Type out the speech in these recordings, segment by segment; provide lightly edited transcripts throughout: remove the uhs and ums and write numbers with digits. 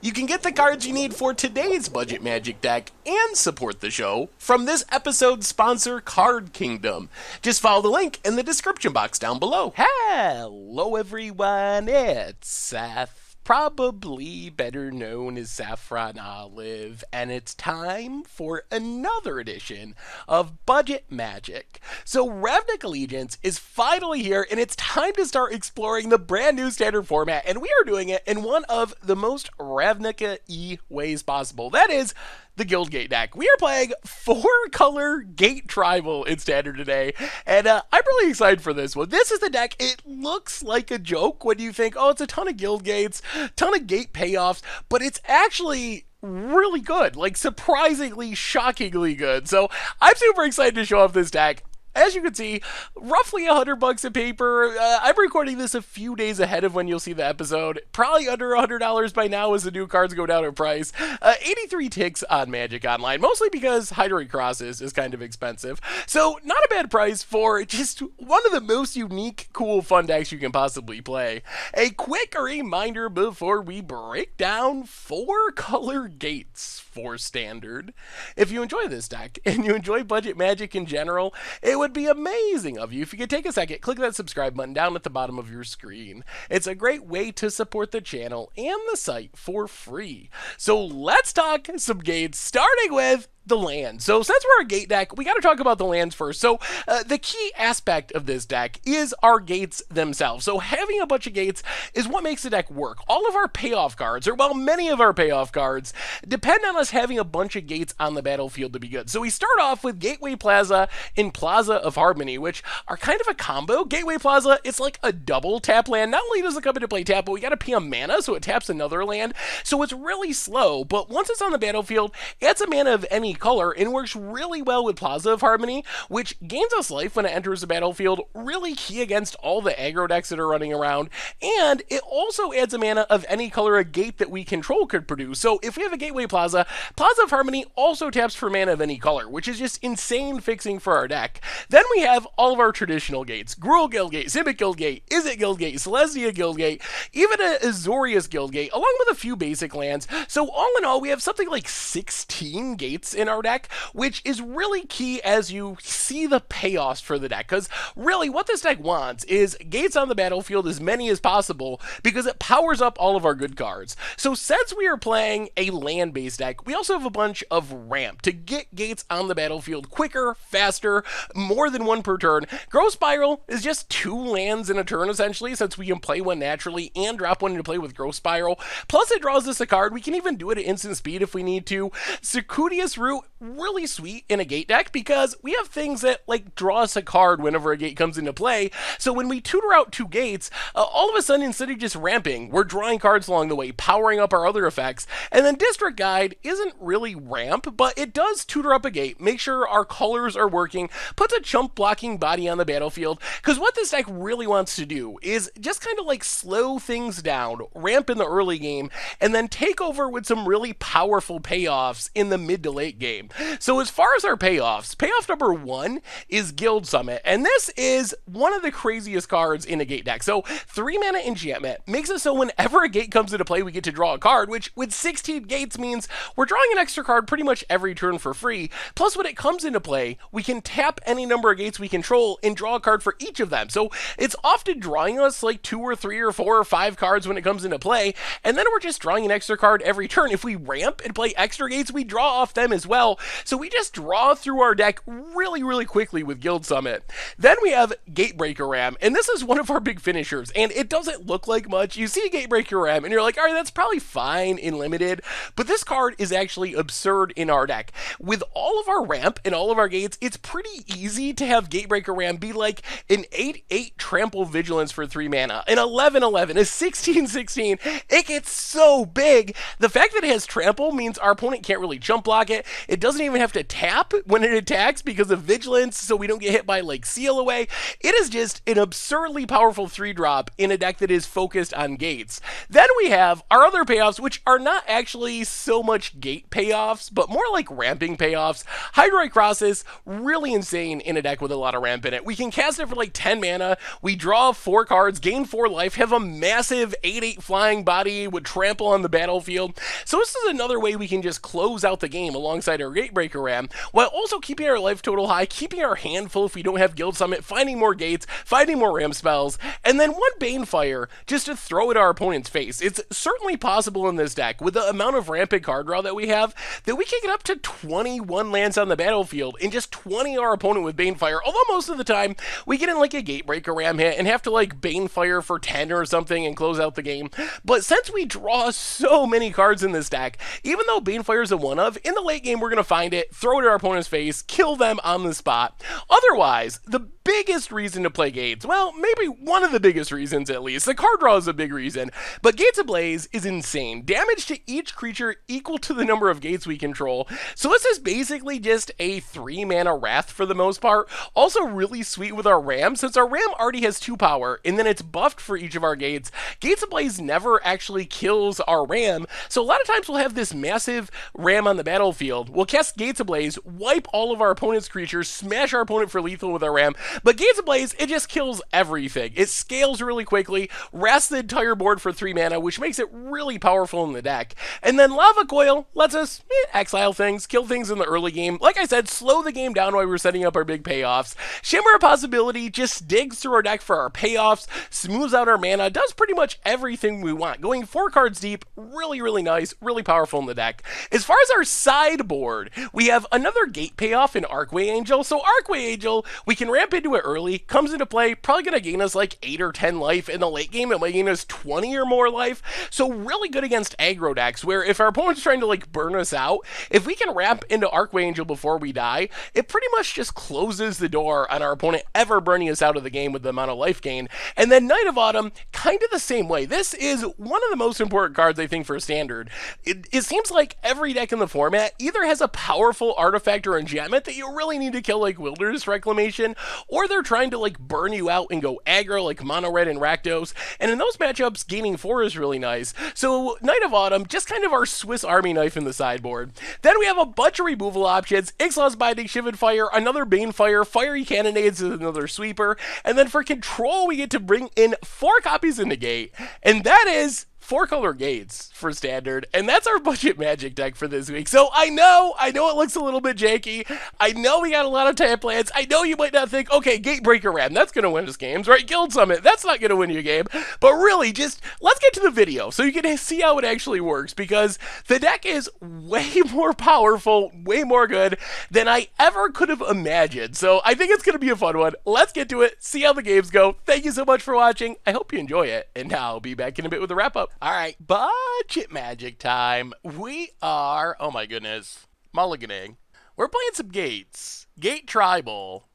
You can get the cards you need for today's Budget Magic deck and support the show from this episode's sponsor, Card Kingdom. Just follow the link in the description box down below. Hello everyone, it's Seth. Probably better known as Saffron Olive, and it's time for another edition of Budget Magic. So Ravnica Allegiance is finally here, and it's time to start exploring the brand new standard format, and we are doing it in one of the most Ravnica-y ways possible. That is the Guildgate deck. We are playing 4-color Gate Tribal in Standard today, and I'm really excited for this one. This is the deck. It looks like a joke when you think, oh, it's a ton of Guildgates, ton of Gate payoffs, but it's actually really good, like surprisingly, shockingly good. So I'm super excited to show off this deck. As you can see, roughly $100 a paper. I'm recording this a few days ahead of when you'll see the episode. Probably under $100 by now as the new cards go down in price. 83 ticks on Magic Online, mostly because Hydroid Crosses is kind of expensive. So not a bad price for just one of the most unique, cool, fun decks you can possibly play. A quick reminder before we break down 4-color gates for Standard. If you enjoy this deck and you enjoy Budget Magic in general, it would be amazing of you if you could take a second, click that subscribe button down at the bottom of your screen. It's a great way to support the channel and the site for free. So let's talk some gates, starting with the land. So since we're a gate deck, we got to talk about the lands first. So the key aspect of this deck is our gates themselves. So having a bunch of gates is what makes the deck work. All of our payoff cards, or well, many of our payoff cards, depend on us having a bunch of gates on the battlefield to be good. So we start off with Gateway Plaza and Plaza of Harmony, which are kind of a combo. Gateway Plaza, it's like a double tap land. Not only does it come into play tap, but we got to pay a mana, so it taps another land. So it's really slow, but once it's on the battlefield, it's a mana of any color and works really well with Plaza of Harmony, which gains us life when it enters the battlefield, really key against all the aggro decks that are running around, and it also adds a mana of any color a gate that we control could produce. So if we have a Gateway Plaza, Plaza of Harmony also taps for mana of any color, which is just insane fixing for our deck. Then we have all of our traditional gates: Gruul Guildgate, Simic Guildgate, Izzet Guildgate, Celestia Guildgate, even a Azorius Guildgate, along with a few basic lands. So all in all, we have something like 16 gates in our deck, which is really key as you see the payoffs for the deck, because really what this deck wants is gates on the battlefield, as many as possible, because it powers up all of our good cards. So since we are playing a land-based deck, we also have a bunch of ramp to get gates on the battlefield quicker, faster, more than one per turn. Growth Spiral is just 2 lands in a turn, essentially, since we can play one naturally and drop one into play with Growth Spiral. Plus it draws us a card. We can even do it at instant speed if we need to. Circuitous Route, really sweet in a gate deck because we have things that like draw us a card whenever a gate comes into play. So when we tutor out 2 gates, all of a sudden, instead of just ramping, we're drawing cards along the way, powering up our other effects. And then District Guide isn't really ramp, but it does tutor up a gate, make sure our colors are working, puts a chump blocking body on the battlefield, because what this deck really wants to do is just kind of like slow things down, ramp in the early game, and then take over with some really powerful payoffs in the mid to late game. So as far as our payoffs, payoff number 1 is Guild Summit, and this is one of the craziest cards in a gate deck. So 3 mana enchantment makes it so whenever a gate comes into play, we get to draw a card, which with 16 gates means we're drawing an extra card pretty much every turn for free. Plus when it comes into play, we can tap any number of gates we control and draw a card for each of them. So it's often drawing us like 2 or 3 or 4 or 5 cards when it comes into play, and then we're just drawing an extra card every turn. If we ramp and play extra gates, we draw off them as well. So we just draw through our deck really, really quickly with Guild Summit. Then we have Gatebreaker Ram, and this is one of our big finishers, and it doesn't look like much. You see Gatebreaker Ram, and you're like, all right, that's probably fine in limited, but this card is actually absurd in our deck. With all of our ramp and all of our gates, it's pretty easy to have Gatebreaker Ram be like an 8/8 Trample Vigilance for 3 mana, an 11/11, a 16/16. It gets so big. The fact that it has Trample means our opponent can't really jump block it. It doesn't even have to tap when it attacks because of vigilance, so we don't get hit by like Seal Away. It is just an absurdly powerful 3-drop in a deck that is focused on gates. Then we have our other payoffs, which are not actually so much gate payoffs, but more like ramping payoffs. Hydroid Crosses, really insane in a deck with a lot of ramp in it. We can cast it for like 10 mana, we draw 4 cards, gain 4 life, have a massive 8/8 flying body with trample on the battlefield. So this is another way we can just close out the game alongside our Gatebreaker Ram, while also keeping our life total high, keeping our hand full if we don't have Guild Summit, finding more gates, finding more Ram spells, and then one Banefire just to throw at our opponent's face. It's certainly possible in this deck, with the amount of rampant card draw that we have, that we can get up to 21 lands on the battlefield and just 20 our opponent with Banefire, although most of the time we get in like a Gatebreaker Ram hit and have to like Banefire for 10 or something and close out the game. But since we draw so many cards in this deck, even though Banefire is a one-of, in the late game we're going to find it, throw it at our opponent's face, kill them on the spot. Otherwise, the biggest reason to play Gates, well, maybe one of the biggest reasons at least, the card draw is a big reason, but Gates Ablaze is insane. Damage to each creature equal to the number of gates we control, so this is basically just a 3-mana Wrath for the most part. Also really sweet with our Ram, since our Ram already has 2 power, and then it's buffed for each of our gates. Gates Ablaze never actually kills our Ram, so a lot of times we'll have this massive Ram on the battlefield, we'll cast Gates Ablaze, wipe all of our opponent's creatures, smash our opponent for lethal with our Ram, but Gates Ablaze, it just kills everything. It scales really quickly, wraths the entire board for 3 mana, which makes it really powerful in the deck. And then Lava Coil lets us exile things, kill things in the early game. Like I said, slow the game down while we're setting up our big payoffs. Shimmer of Possibility just digs through our deck for our payoffs, smooths out our mana, does pretty much everything we want. Going 4 cards deep, really, really nice, really powerful in the deck. As far as our sideboard, we have another gate payoff in Archway Angel. So Archway Angel, we can ramp into it early, comes into play, probably going to gain us like 8 or 10 life. In the late game, it might gain us 20 or more life. So really good against aggro decks, where if our opponent's trying to like burn us out, if we can ramp into Archway Angel before we die, it pretty much just closes the door on our opponent ever burning us out of the game with the amount of life gain. And then Night of Autumn, kind of the same way. This is one of the most important cards, I think, for Standard. It seems like every deck in the format either has a powerful artifact or enchantment that you really need to kill, like Wilderness Reclamation, or they're trying to like burn you out and go aggro like Mono Red and Rakdos, and in those matchups, gaining 4 is really nice. So Night of Autumn, just kind of our Swiss Army knife in the sideboard. Then we have a bunch of removal options, Ixalan's Binding, Shivan Fire, another Banefire, Fiery Cannonades is another sweeper, and then for control, we get to bring in 4 copies in the gate, and that is 4-color gates for Standard, and that's our budget Magic deck for this week. So I know it looks a little bit janky. I know we got a lot of tap lands. I know you might not think, okay, Gatebreaker Ram, that's going to win us games, right? Guild Summit, that's not going to win you a game. But really, just let's get to the video so you can see how it actually works, because the deck is way more powerful, way more good than I ever could have imagined. So I think it's going to be a fun one. Let's get to it, see how the games go. Thank you so much for watching. I hope you enjoy it, and now I'll be back in a bit with a wrap-up. All right, budget Magic time. We are, oh my goodness, mulliganing. We're playing some Gates. Gate Tribal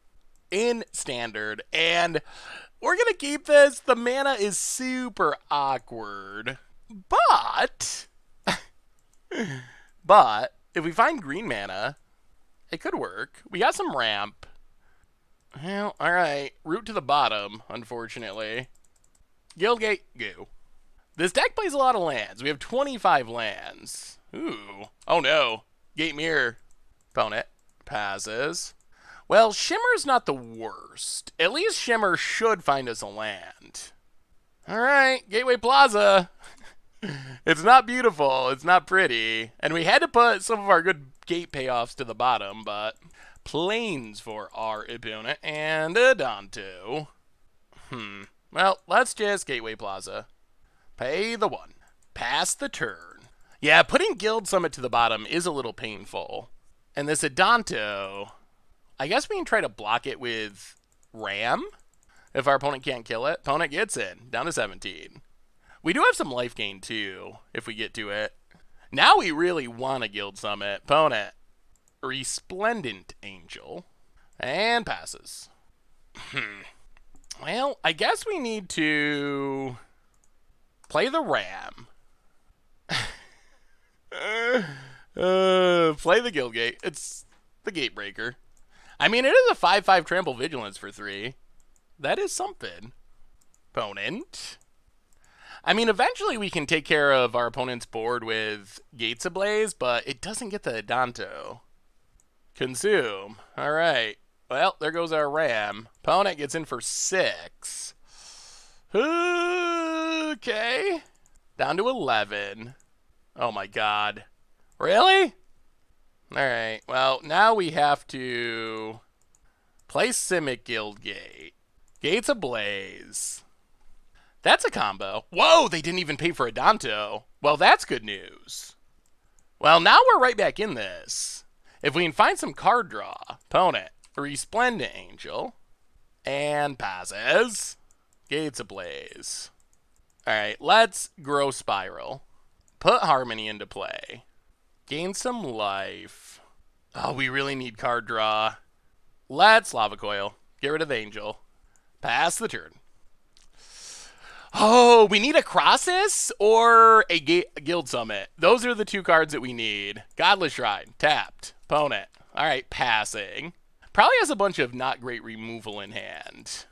in Standard, and we're going to keep this. The mana is super awkward, but if we find green mana, it could work. We got some ramp. Well, all right, root to the bottom, unfortunately. Guildgate, go. This deck plays a lot of lands. We have 25 lands. Ooh. Oh no. Gate Mirror. Opponent passes. Well, Shimmer's not the worst. At least Shimmer should find us a land. Alright, Gateway Plaza. It's not beautiful. It's not pretty. And we had to put some of our good gate payoffs to the bottom, but plains for our opponent and a Danto. Well, let's just Gateway Plaza. Pay the 1. Pass the turn. Yeah, putting Guild Summit to the bottom is a little painful. And this Adanto, I guess we can try to block it with Ram. If our opponent can't kill it, opponent gets in. Down to 17. We do have some life gain too, if we get to it. Now we really want a Guild Summit. Opponent, Resplendent Angel. And passes. Well, I guess we need to play the Ram. Play the Guildgate. It's the Gatebreaker. I mean, it is a 5/5 Trample Vigilance for 3. That is something. Opponent. I mean, eventually we can take care of our opponent's board with Gates Ablaze, but it doesn't get the Adanto. Consume. All right. Well, there goes our Ram. Opponent gets in for 6. Okay. Down to 11. Oh my god. Really? Alright, well, now we have to play Simic Guildgate. Gates Ablaze. That's a combo. Whoa, they didn't even pay for Adanto. Well, that's good news. Well, now we're right back in this. If we can find some card draw. Opponent. Resplendent Angel. And passes. Gates Ablaze. Alright, let's grow Spiral. Put Harmony into play. Gain some life. Oh, we really need card draw. Let's Lava Coil. Get rid of Angel. Pass the turn. Oh, we need a Crossus or a Guild Summit. Those are the 2 cards that we need. Godless Shrine. Tapped. Opponent. Alright, passing. Probably has a bunch of not great removal in hand.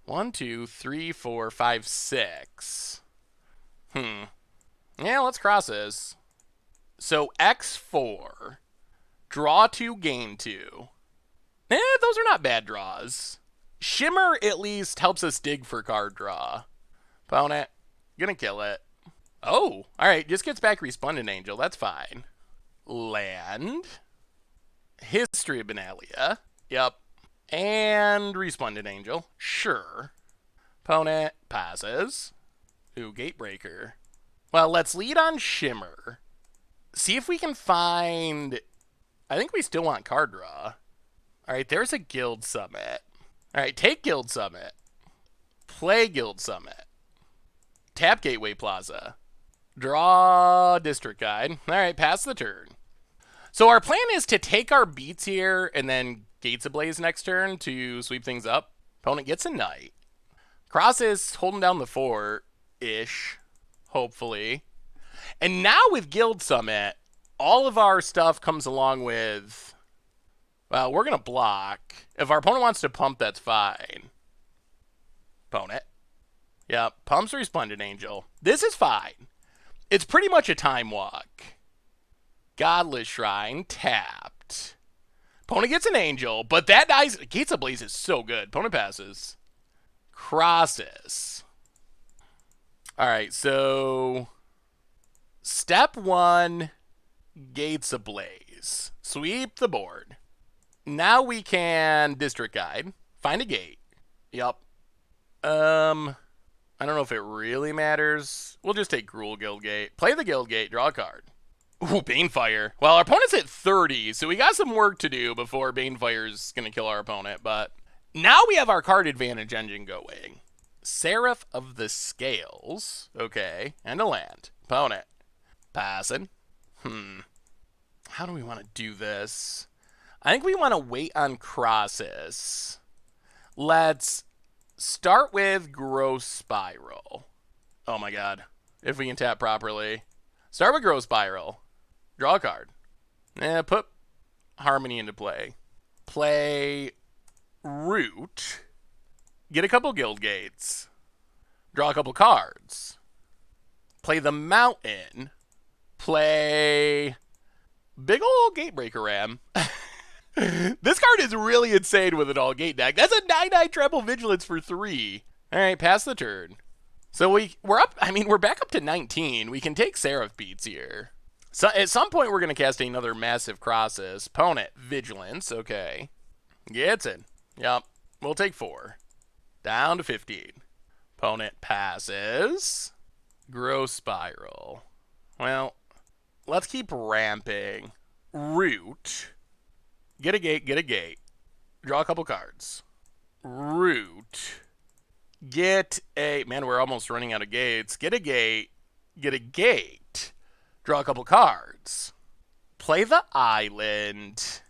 1, 2, 3, 4, 5, 6. Yeah, let's Crosses. So X4. Draw 2, gain 2. Those are not bad draws. Shimmer at least helps us dig for card draw. Opponent. Gonna kill it. Oh, alright. Just gets back Resplendent Angel. That's fine. Land. History of Benalia. Yep. And Resplendent Angel. Sure. Opponent passes. Ooh, Gatebreaker. Well, let's lead on Shimmer. See if we can find... I think we still want card draw. Alright, there's a Guild Summit. Alright, take Guild Summit. Play Guild Summit. Tap Gateway Plaza. Draw District Guide. Alright, pass the turn. So our plan is to take our beats here and then Gates Ablaze next turn to sweep things up. Opponent gets a Knight. Cross is holding down the fort-ish. Hopefully. And now with Guild Summit, all of our stuff comes along with... Well, we're going to block. If our opponent wants to pump, that's fine. Opponent. Yep, pumps Resplendent Angel. This is fine. It's pretty much a time walk. Godless Shrine, tapped. Opponent gets an Angel, but that dies... Gates Ablaze is so good. Opponent passes. Crosses. Alright, so... Step 1, Gates Ablaze. Sweep the board. Now we can District Guide. Find a gate. Yup. I don't know if it really matters. We'll just take Gruul Guildgate. Play the Guildgate, draw a card. Ooh, Banefire. Well, our opponent's at 30, so we got some work to do before Banefire's going to kill our opponent, but now we have our card advantage engine going. Seraph of the Scales. Okay, and a land. Opponent. Passing. How do we want to do this? I think we want to wait on Crosses. Let's start with Gross Spiral. Oh my god. If we can tap properly. Start with Gross Spiral. Draw a card. Put Harmony into play. Play Root. Get a couple Guildgates. Draw a couple cards. Play the Mountain. Play big ol' Gatebreaker Ram. This card is really insane with an all-gate deck. That's a 9/9 Trample Vigilance for 3. Alright, pass the turn. So we're up, I mean, we're back up to 19. We can take Seraph beats here. So at some point, we're going to cast another massive Crosses. Opponent, Vigilance, okay. Gets in. Yep, we'll take 4. Down to 15. Opponent passes. Gross Spiral. Well, let's keep ramping. Root. Get a gate, get a gate. Draw a couple cards. Root. Get a... Man, we're almost running out of gates. Get a gate. Get a gate. Draw a couple cards. Play the island.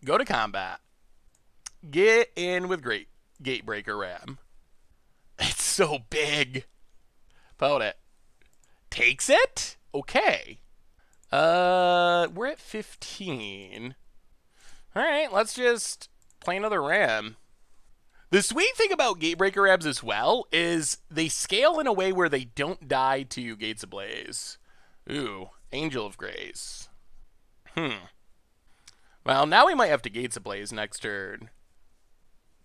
Go to combat. Get in with great Gatebreaker Ram. It's so big. Opponent. Takes it? Okay. We're at 15. Alright, let's just play another ram. The sweet thing about Gatebreaker Rams as well is they scale in a way where they don't die to Gates Ablaze. Ooh, Angel of Grace. Well, now we might have to Gates Ablaze next turn.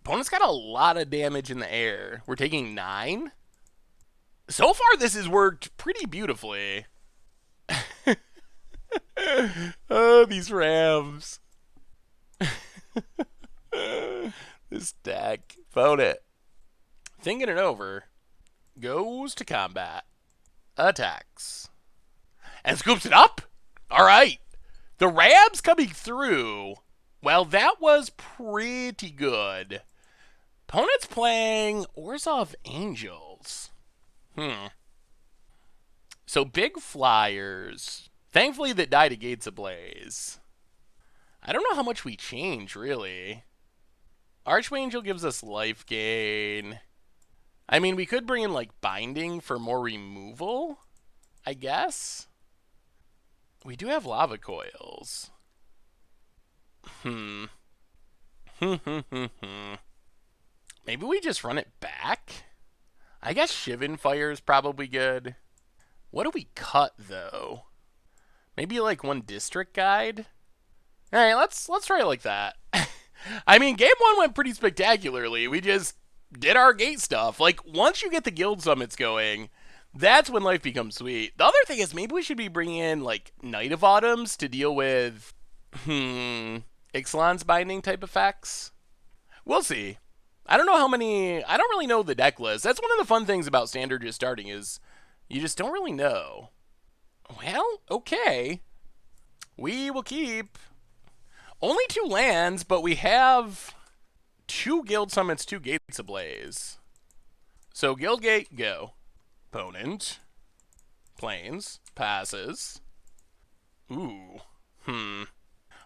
Opponent's got a lot of damage in the air. We're taking 9? So far, this has worked pretty beautifully. Oh, these Rams. This deck. Phone it. Thinking it over. Goes to combat. Attacks. And scoops it up? Alright. The Rams coming through. Well, that was pretty good. Opponent's playing Orzhov Angels. So big flyers. Thankfully that die to Gates Ablaze. I don't know how much we change, really. Archangel gives us life gain. I mean, we could bring in, like, Binding for more removal, I guess. We do have Lava Coils. Maybe we just run it back? I guess Shivan Fire is probably good. What do we cut, though? Maybe, like, one District Guide? Alright, let's try it like that. I mean, game 1 went pretty spectacularly. We just did our gate stuff. Like, once you get the guild summits going, that's when life becomes sweet. The other thing is maybe we should be bringing in, like, Night of Autumns to deal with, Ixalan's Binding type effects. We'll see. I don't know how many... I don't really know the deck list. That's one of the fun things about Standard just starting is you just don't really know. Well, okay. We will keep... Only 2 lands, but we have 2 guild summons, 2 Gates Ablaze. So Guildgate, go. Opponent. Plains. Passes. Ooh.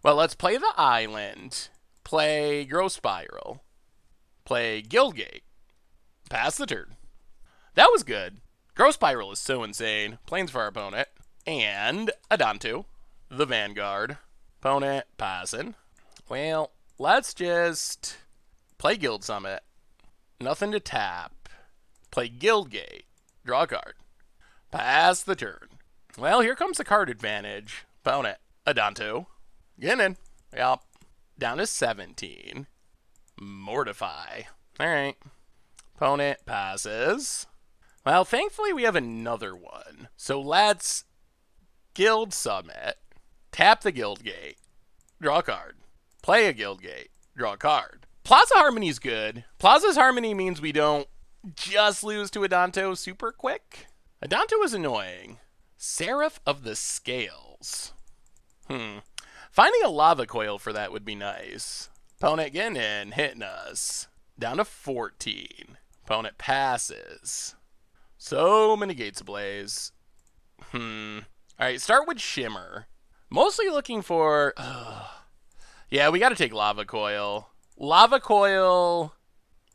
Well, let's play the island. Play Growth Spiral. Play Guildgate. Pass the turn. That was good. Growth Spiral is so insane. Plains for our opponent. And Adantu, the Vanguard. Opponent passing. Well, let's just play Guild Summit. Nothing to tap. Play Guildgate. Draw a card. Pass the turn. Well, here comes the card advantage. Opponent Adantu. Getting in. Yep. Down to 17. Mortify. Alright. Opponent passes. Well, thankfully we have another one. So let's Guild Summit. Tap the Guildgate. Draw a card. Play a Guildgate. Draw a card. Plaza Harmony's good. Plaza's Harmony means we don't just lose to Adanto super quick. Adanto is annoying. Seraph of the Scales. Finding a Lava Coil for that would be nice. Opponent getting in, hitting us. Down to 14. Opponent passes. So many Gates Ablaze. Alright, start with Shimmer. Mostly looking for... yeah, we gotta take Lava Coil. Lava Coil...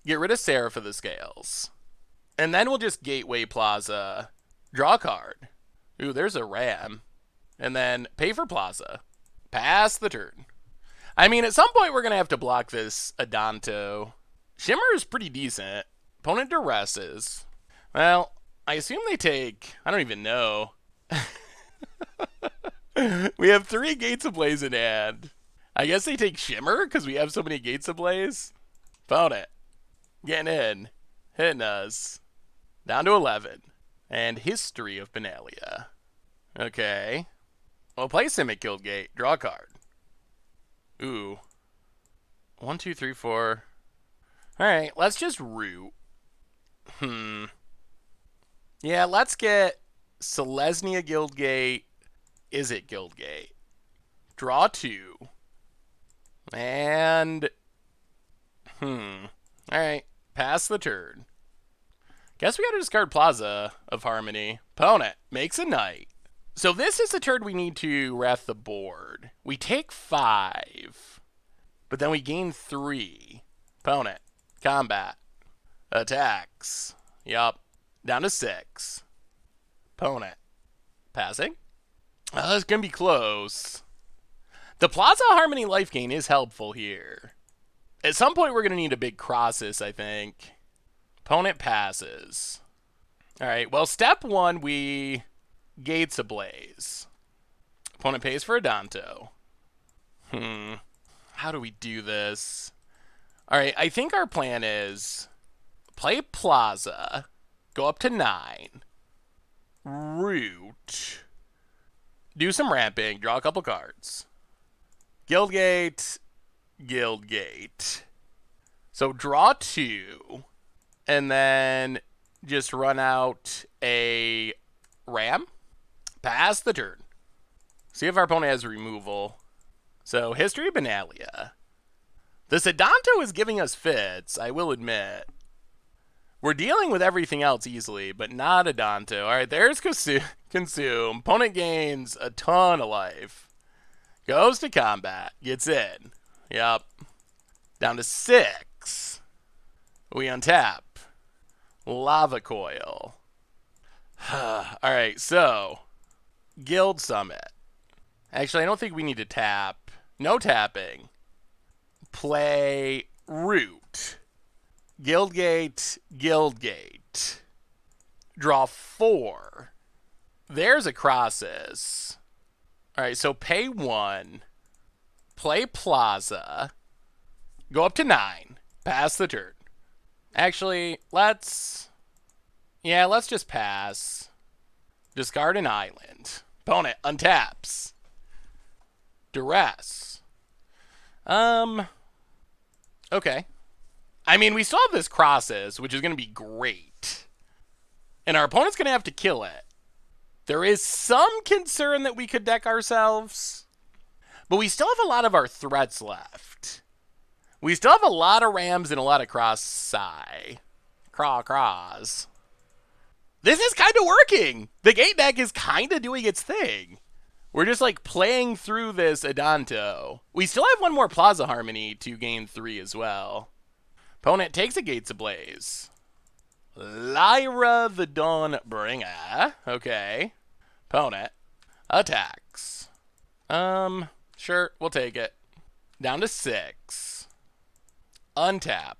Get rid of Seraph of the Scales. And then we'll just Gateway Plaza. Draw a card. Ooh, there's a Ram. And then pay for Plaza. Pass the turn. I mean, at some point we're gonna have to block this Adanto. Shimmer is pretty decent. Opponent duresses. Well, I assume they take... I don't even know. We have 3 Gates Ablaze in hand. I guess they take Shimmer because we have so many Gates Ablaze. Opponent. Getting in. Hitting us. Down to 11. And History of Benalia. Okay. Well, play Simic Guildgate. Draw a card. Ooh. 1, 2, 3, 4. Alright, let's just root. Yeah, let's get Selesnya Guildgate. Is it Guildgate? Draw 2. And... Alright, pass the turn. Guess we gotta discard Plaza of Harmony. Opponent makes a knight. So this is the turn we need to wrath the board. We take 5. But then we gain 3. Opponent. Combat. Attacks. Yup. Down to 6. Opponent. Passing. It's going to be close. The Plaza Harmony life gain is helpful here. At some point, we're going to need a big Crosses, I think. Opponent passes. All right, well, step 1, we Gates Ablaze. Opponent pays for a Danto. How do we do this? All right, I think our plan is play Plaza, go up to 9, Root, do some ramping, draw a couple cards. Guildgate, Guildgate. So draw 2, and then just run out a Ram, pass the turn. See if our opponent has removal. So, History of Benalia. The Sedanto is giving us fits, I will admit. We're dealing with everything else easily, but not a Danto. Alright, there's Consume. Opponent gains a ton of life. Goes to combat. Gets in. Yep. Down to 6. We untap. Lava Coil. Alright, so Guild Summit. Actually, I don't think we need to tap. No tapping. Play Root. Guildgate, Guildgate. Draw 4. There's a Crosses. Alright, so pay 1. Play Plaza. Go up to 9. Pass the turn. Actually, let's just pass. Discard an island. Opponent untaps. Duress. Okay. I mean, we still have this Crosses, which is going to be great. And our opponent's going to have to kill it. There is some concern that we could deck ourselves. But we still have a lot of our threats left. We still have a lot of Rams and a lot of Cross-Sai. Cross. This is kind of working. The gate deck is kind of doing its thing. We're just like playing through this Adanto. We still have one more Plaza Harmony to gain 3 as well. Opponent takes a Gates Ablaze. Lyra the Dawnbringer. Okay. Opponent attacks. Sure, we'll take it. Down to 6. Untap.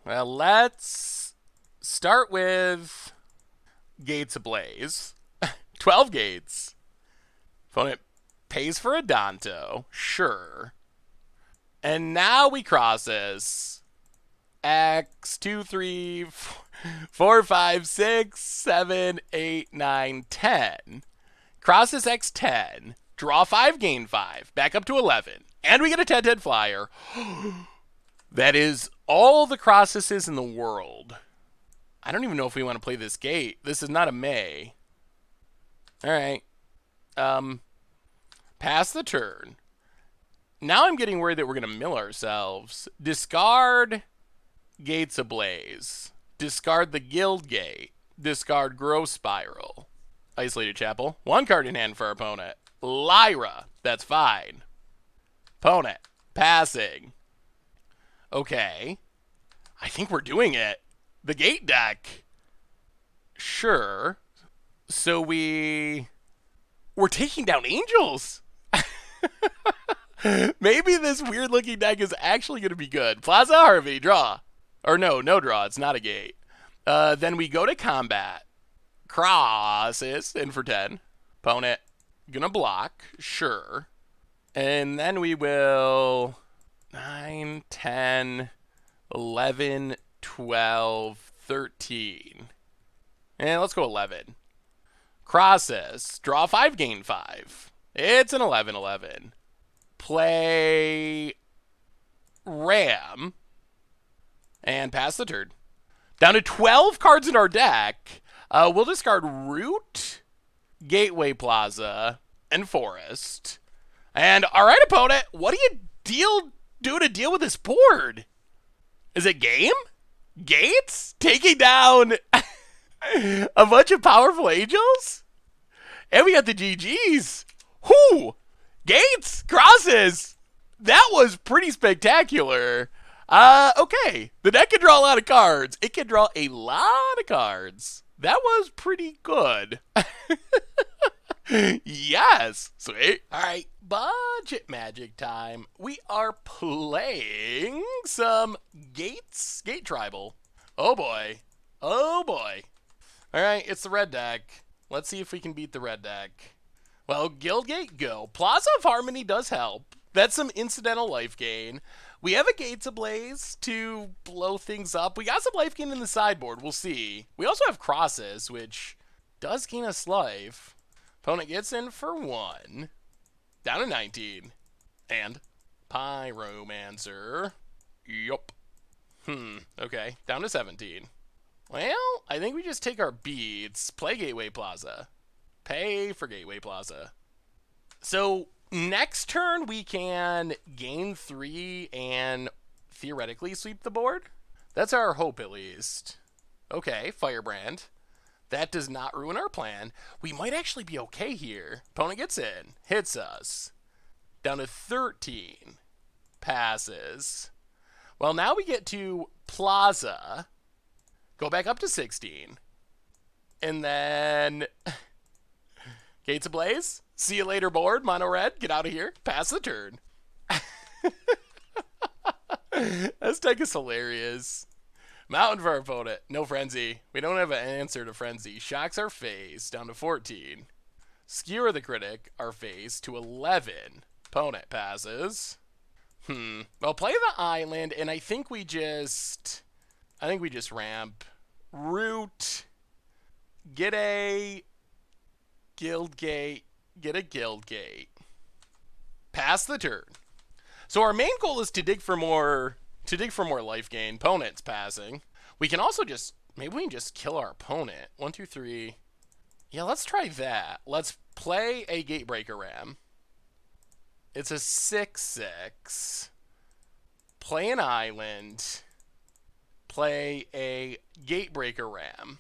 Well, let's start with Gates Ablaze. 12 gates. Opponent pays for a Danto. Sure. And now we Crosses. X 2, 3, 4, 5, 6, 7, 8, 9, 10. Crosses X10. Draw 5, gain 5. Back up to 11. And we get a 10-10 flyer. That is all the Crosses in the world. I don't even know if we want to play this gate. This is not a May. Alright. Pass the turn. Now I'm getting worried that we're going to mill ourselves. Discard Gates Ablaze. Discard the Guildgate. Discard Growth Spiral. Isolated Chapel. 1 card in hand for our opponent. Lyra. That's fine. Opponent. Passing. Okay. I think we're doing it. The gate deck. Sure. So we're taking down angels. Maybe this weird looking deck is actually going to be good. Plaza Harvey, draw. Or no draw. It's not a gate. Then we go to combat. Crosses in for 10. Opponent gonna block. Sure. And then we will 9, 10, 11, 12, 13. And let's go 11. Crosses. Draw 5, gain 5. It's an 11-11. Play Ram. And pass the turn. Down to 12 cards in our deck. We'll discard Root, Gateway Plaza, and Forest. And, alright, opponent, what do you do to deal with this board? Is it game? Gates? Taking down a bunch of powerful angels? And we got the GGs. Whoo! Gates! Crosses! That was pretty spectacular. Okay. The deck can draw a lot of cards. It can draw a lot of cards. That was pretty good. Yes! Sweet. Alright, budget magic time. We are playing some Gates. Gate Tribal. Oh boy. Oh boy. Alright, it's the red deck. Let's see if we can beat the red deck. Well, Guildgate go. Plaza of Harmony does help. That's some incidental life gain. We have a Gates Ablaze to blow things up. We got some life gain in the sideboard. We'll see. We also have Crosses, which does gain us life. Opponent gets in for 1. Down to 19. And Pyromancer. Yup. Okay. Down to 17. Well, I think we just take our beats. Play Gateway Plaza. Pay for Gateway Plaza. So next turn we can gain 3 and theoretically sweep the board. That's our hope, at least. Okay, Firebrand. That does not ruin our plan. We might actually be okay here. Opponent gets in. Hits us. Down to 13. Passes. Well, now we get to Plaza. Go back up to 16. And then Gates Ablaze. See you later, board. Mono red. Get out of here. Pass the turn. This deck is hilarious. Mountain for our opponent. No Frenzy. We don't have an answer to Frenzy. Shocks our face down to 14. Skewer the Critic, our face, to 11. Opponent passes. Well, play the island, and I think we just ramp. Root. Get a Guildgate. Get a Guildgate. Pass the turn. So our main goal is to dig for more life gain. Opponent's passing. We can also just, maybe we can just kill our opponent. 1, 2, 3. Yeah, let's try that. Let's play a Gatebreaker Ram. It's a 6/6. Play an island. Play a Gatebreaker Ram.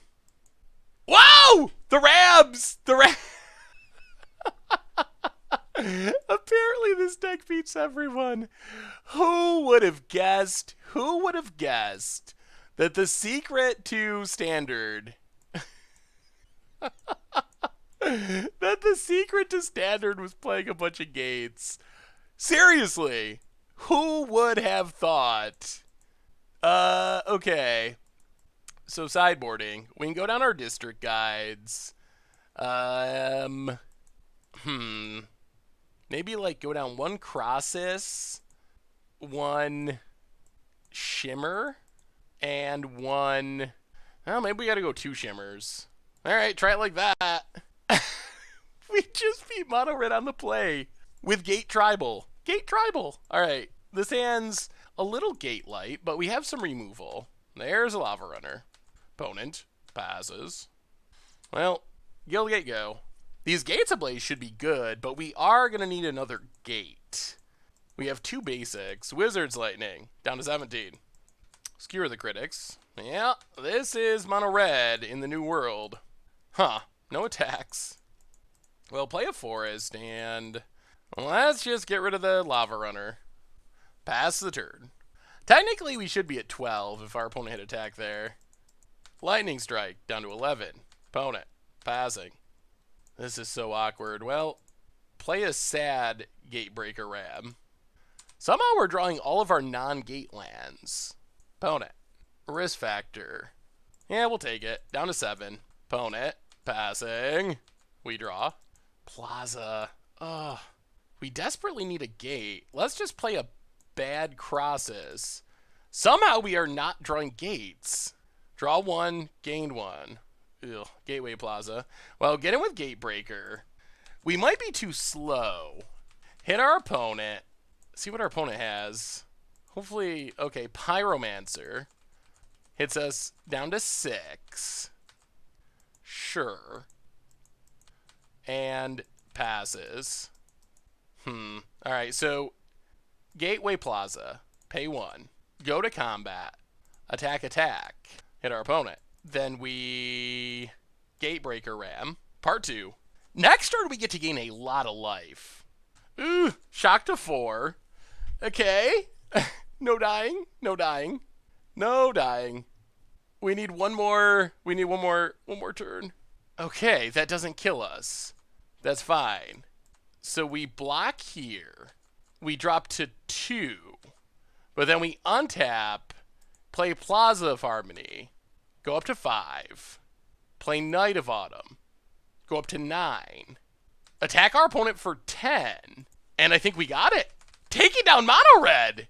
Whoa! The Rams! The Rams! Apparently this deck beats everyone. Who would have guessed? Who would have guessed that the secret to standard was playing a bunch of gates? Seriously, who would have thought? Okay. So sideboarding. We can go down our district guides. Maybe like go down 1 Crosses, 1 Shimmer, and 1... Well, maybe we gotta go 2 Shimmers. Alright, try it like that. We just beat Mono Red on the play with Gate Tribal. Gate Tribal. Alright, this hand's a little Gate light, but we have some removal. There's a Lava Runner. Opponent passes. Well, Guildgate go. These Gates Ablaze should be good, but we are going to need another gate. We have 2 basics. Wizard's Lightning, down to 17. Skewer the Critics. Yeah, this is Mono Red in the new world. Huh, no attacks. Well, play a Forest, and let's just get rid of the Lava Runner. Pass the turn. Technically, we should be at 12 if our opponent hit attack there. Lightning Strike, down to 11. Opponent, passing. This is so awkward. Well, play a sad Gatebreaker Ram. Somehow we're drawing all of our non-gate lands. Opponent. Risk factor. Yeah, we'll take it. Down to 7. Opponent. Passing. We draw. Plaza. Ugh. We desperately need a gate. Let's just play a bad Crosses. Somehow we are not drawing gates. Draw 1, gain 1. Ugh, Gateway Plaza. Well, get in with Gatebreaker. We might be too slow. Hit our opponent. See what our opponent has. Hopefully, okay, Pyromancer. Hits us down to 6. Sure. And passes. Alright, so Gateway Plaza. Pay 1. Go to combat. Attack, attack. Hit our opponent. Then we Gatebreaker Ram. Part 2. Next turn we get to gain a lot of life. Ooh, shock to 4. Okay. No dying. No dying. No dying. We need one more turn. Okay, that doesn't kill us. That's fine. So we block here. We drop to 2. But then we untap, play Plaza of Harmony, go up to 5. Play Knight of Autumn, go up to 9. Attack our opponent for 10. And I think we got it. Taking down mono red.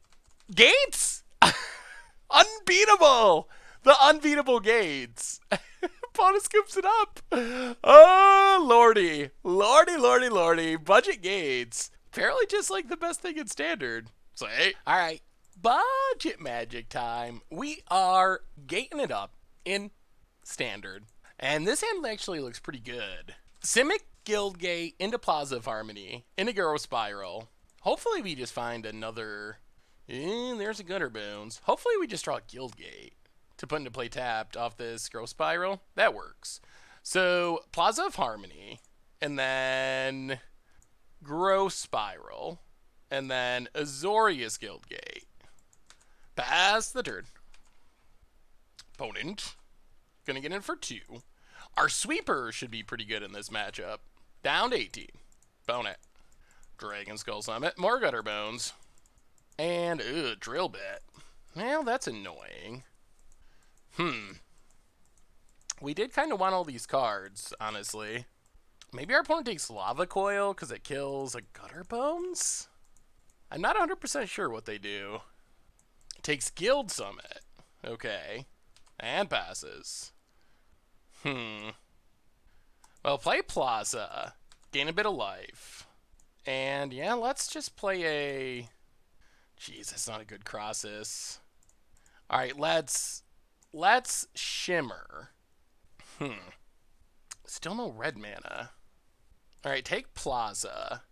Gates. Unbeatable. The unbeatable Gates. Opponent scoops it up. Oh, lordy. Lordy, lordy, lordy. Budget Gates. Apparently just like the best thing in Standard. So, hey. All right. Budget Magic time. We are gating it up in Standard. And this hand actually looks pretty good. Simic, Guildgate, into Plaza of Harmony, into Garo Spiral. Hopefully we just find another... there's a Gutter Bones. Hopefully we just draw Guildgate to put into play tapped off this Garo Spiral. That works. So, Plaza of Harmony, and then Garo Spiral, and then Azorius Guildgate. Pass the turn. Opponent. Gonna get in for 2. Our sweeper should be pretty good in this matchup. Down to 18. Bone it. Dragon Skull Summit. More Gutter Bones. And, Drill Bit. Well, that's annoying. We did kind of want all these cards, honestly. Maybe our opponent takes Lava Coil because it kills a Gutter Bones? I'm not 100% sure what they do. Takes Guild Summit. Okay. And passes. Well, play Plaza. Gain a bit of life. And yeah, let's just play a... Jeez, that's not a good Crossus. Alright, let's Shimmer. Still no red mana. Alright, take Plaza.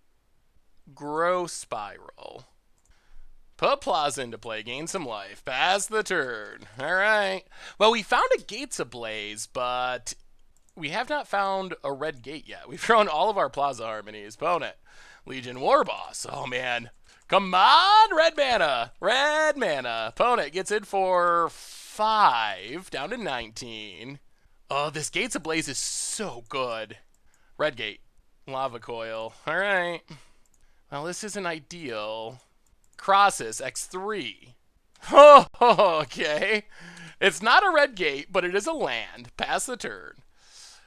Grow Spiral. Put Plaza into play, gain some life. Pass the turn. Alright. Well, we found a Gates Ablaze, but we have not found a red gate yet. We've thrown all of our Plaza Harmonies. Opponent. Legion Warboss. Oh, man. Come on, red mana. Red mana. Opponent gets in for 5, down to 19. Oh, this Gates Ablaze is so good. Red gate. Lava Coil. Alright. Well, this isn't ideal. Crossus, X3. Oh, okay. It's not a red gate, but it is a land. Pass the turn.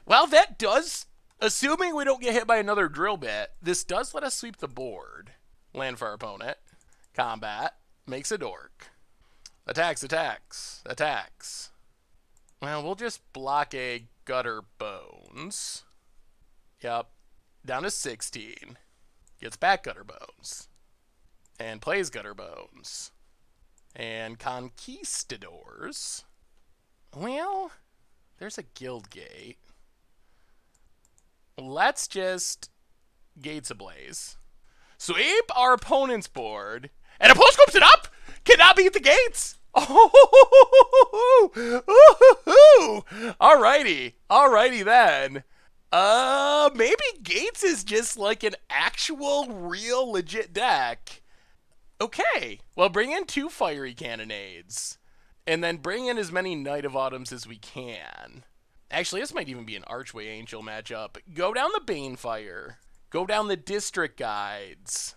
Well, that does, assuming we don't get hit by another drill bit, this does let us sweep the board. Land for our opponent. Combat. Makes a dork. Attacks, attacks, attacks. Well, we'll just block a Gutter Bones. Yep. Down to 16. Gets back Gutter Bones. And plays Gutter Bones. And Conquistadors. Well, there's a Guildgate. Let's just Gates Ablaze. Sweep our opponent's board. And a opponent scoops it up! Cannot beat the Gates! Oh, alrighty. Alrighty then. Maybe Gates is just like an actual, real, legit deck. Okay, well, bring in 2 Fiery Cannonades. And then bring in as many Knight of Autumns as we can. Actually, this might even be an Archway Angel matchup. Go down the Banefire. Go down the District Guides.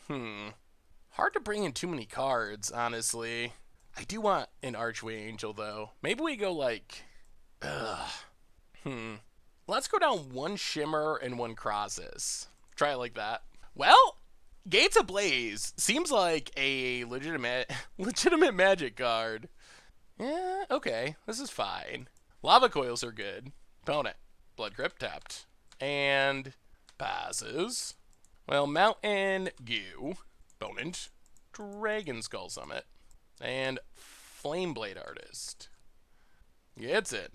Hard to bring in too many cards, honestly. I do want an Archway Angel, though. Maybe we go like... Let's go down 1 Shimmer and 1 Crossus. Try it like that. Well... Gates Ablaze seems like a legitimate magic card. Yeah, okay. This is fine. Lava Coils are good. Opponent. Blood Crypt tapped. And passes. Well, Mountain Goo. Opponent. Dragon Skull Summit. And Flameblade Artist. Gets it.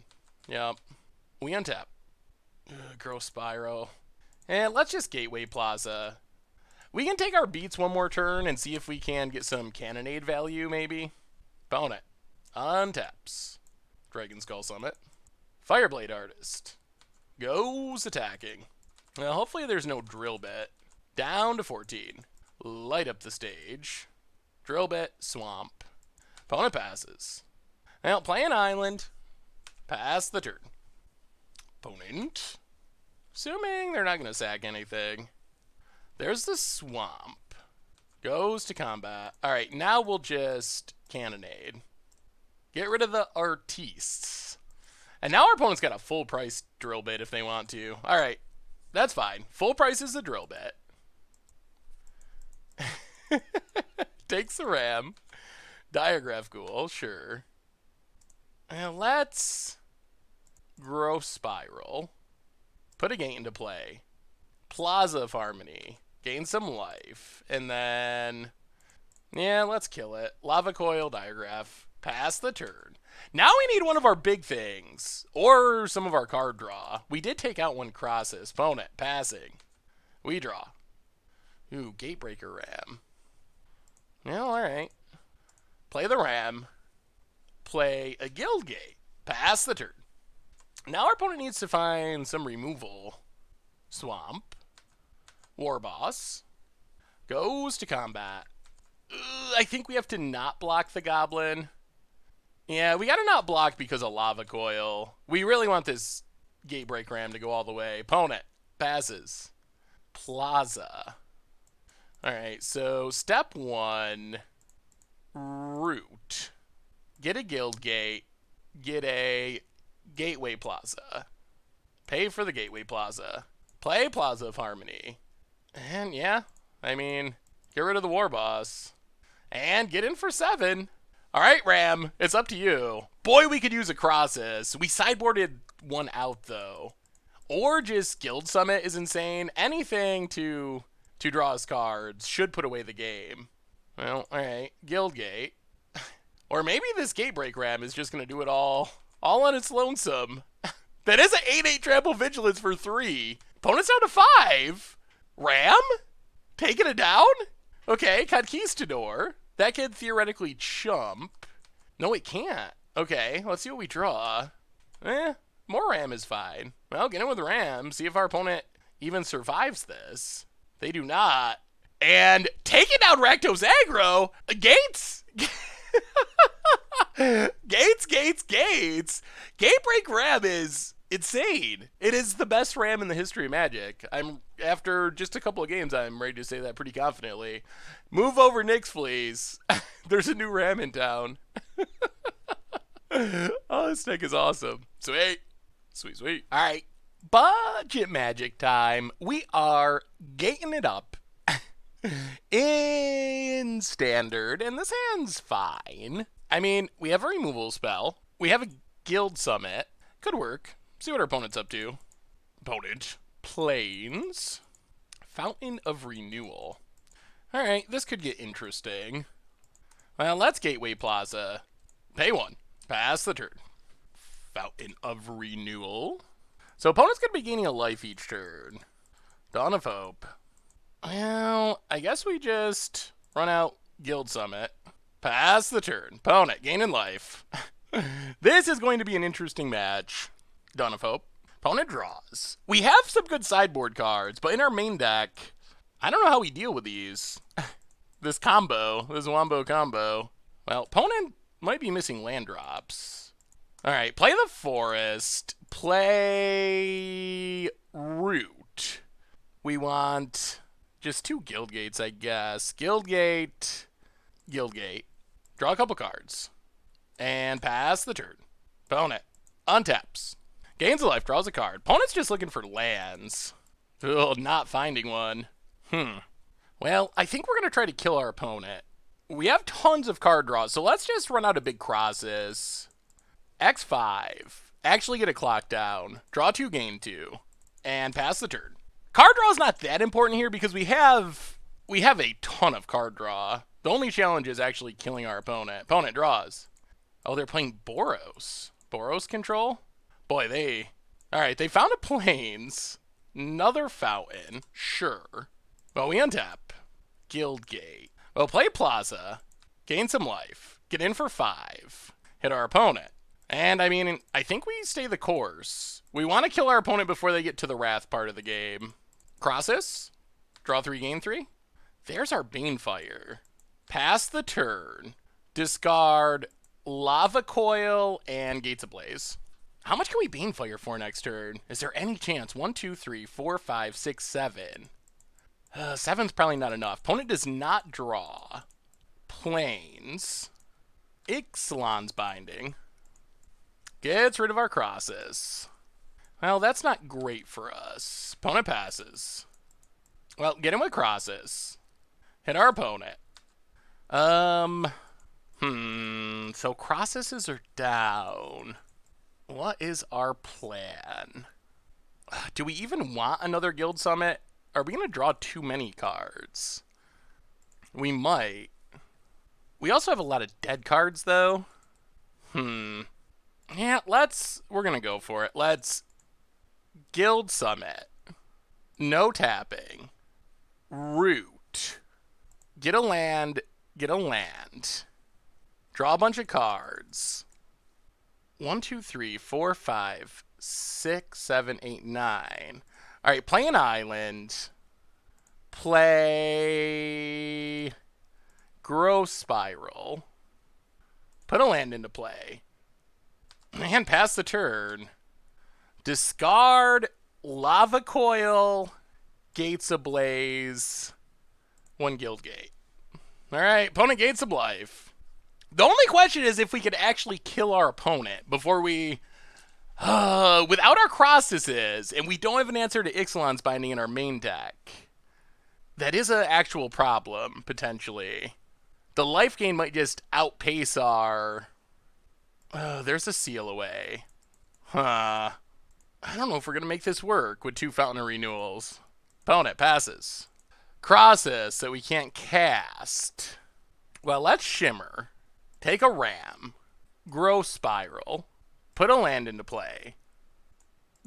Yep. We untap. Gross Spiral. And let's just Gateway Plaza. We can take our beats one more turn and see if we can get some Cannonade value, maybe. Opponent. Untaps. Dragon Skull Summit. Fireblade Artist. Goes attacking. Well, hopefully there's no Drill Bit. Down to 14. Light up the stage. Drill Bit, Swamp. Opponent passes. Well, play an island. Pass the turn. Opponent. Assuming they're not going to sack anything. There's the swamp. Goes to combat. Alright, now we'll just cannonade. Get rid of the artistes. And now our opponent's got a full price drill bit if they want to. Alright, that's fine. Full price is the drill bit. Takes the ram. Diagraph Ghoul, sure. And let's Growth Spiral. Put a gate into play. Plaza of Harmony. Gain some life. And then, yeah, let's kill it. Lava Coil, Diagraph. Pass the turn. Now we need one of our big things. Or some of our card draw. We did take out one Crosses. Opponent, passing. We draw. Ooh, Gatebreaker Ram. Yeah, alright. Play the Ram. Play a Guildgate. Pass the turn. Now our opponent needs to find some removal. Swamp. War Boss. Goes to combat. I think we have to not block the Goblin. Yeah, we gotta not block because of Lava Coil. We really want this Gatebreak Ram to go all the way. Opponent. Passes. Plaza. Alright, so step 1. Root. Get a Guildgate. Get a Gateway Plaza. Pay for the Gateway Plaza. Play Plaza of Harmony. And yeah, I mean, get rid of the War Boss. And get in for 7. Alright, Ram, it's up to you. Boy, we could use a Crosses. We sideboarded one out, though. Or just Guild Summit is insane. Anything to draw us cards should put away the game. Well, alright, Guildgate. Or maybe this Gatebreak Ram is just going to do it all on its lonesome. That is an 8/8 Trample Vigilance for 3. Opponent's down to 5. Ram? Taking it down? Okay, Conquistador. That could theoretically chump. No, it can't. Okay, let's see what we draw. More Ram is fine. Well, get in with Ram. See if our opponent even survives this. They do not. And taking down Rakdos aggro. Gates? Gates. Gatebreak Ram is insane. It is the best Ram in the history of Magic. After just a couple of games, I'm ready to say that pretty confidently. Move over Nyx, please. There's a new Ram in town. Oh, this deck is awesome. Sweet. Sweet. All right. Budget Magic time. We are gating it up in Standard, and this hand's fine. I mean, we have a removal spell. We have a Guild Summit. Could work. See what our opponent's up to. Opponent. Plains. Fountain of Renewal. Alright, this could get interesting. Well, let's Gateway Plaza. Pay 1. Pass the turn. Fountain of Renewal. So opponent's going to be gaining a life each turn. Dawn of Hope. Well, I guess we just run out Guild Summit. Pass the turn. Opponent gaining life. This is going to be an interesting match. Dawn of Hope. Opponent draws. We have some good sideboard cards, but in our main deck, I don't know how we deal with these. This Wombo combo. Well, opponent might be missing land drops. Alright, play the Forest. Play Root. We want just 2 Guildgates, I guess. Guildgate. Draw a couple cards. And pass the turn. Opponent untaps. Gains a life, draws a card. Opponent's just looking for lands. Ugh, not finding one. Well, I think we're going to try to kill our opponent. We have tons of card draws, so let's just run out of big Crosses. X5. Actually get a clock down. Draw 2, gain 2. And pass the turn. Card draw is not that important here because we have a ton of card draw. The only challenge is actually killing our opponent. Opponent draws. Oh, they're playing Boros. Boros control? Boy, Alright, they found a Plains. Another Fountain. Sure. Well, we untap. Guildgate. Well, play Plaza. Gain some life. Get in for 5. Hit our opponent. And, I mean, I think we stay the course. We want to kill our opponent before they get to the Wrath part of the game. Crosses. Draw 3, gain 3. There's our Banefire. Pass the turn. Discard Lava Coil and Gates Ablaze. How much can we Banefire for next turn? Is there any chance? 1, 2, 3, 4, 5, 6, 7. 7's probably not enough. Opponent does not draw. Plains. Ixalan's Binding. Gets rid of our crosses. Well, that's not great for us. Opponent passes. Well, get him with crosses. Hit our opponent. So crosses are down. What is our plan? Do we even want another Guild Summit? Are we going to draw too many cards? We might. We also have a lot of dead cards, though. Yeah, we're going to go for it. Let's Guild Summit. No tapping. Root. Get a land. Get a land. Draw a bunch of cards. 1, 2, 3, 4, 5, 6, 7, 8, 9. All right, play an island. Play Growth Spiral. Put a land into play. And pass the turn. Discard Lava Coil, Gates Ablaze, 1 Guildgate. All right, opponent Gates of Life. The only question is if we could actually kill our opponent before we... without our crosses, and we don't have an answer to Ixalan's Binding in our main deck. That is an actual problem, potentially. The life gain might just outpace our... there's a seal away. I don't know if we're going to make this work with 2 Fountain of Renewals. Opponent passes. Crosses, so we can't cast. Well, let's Shimmer. Take a Ram. Growth Spiral. Put a land into play.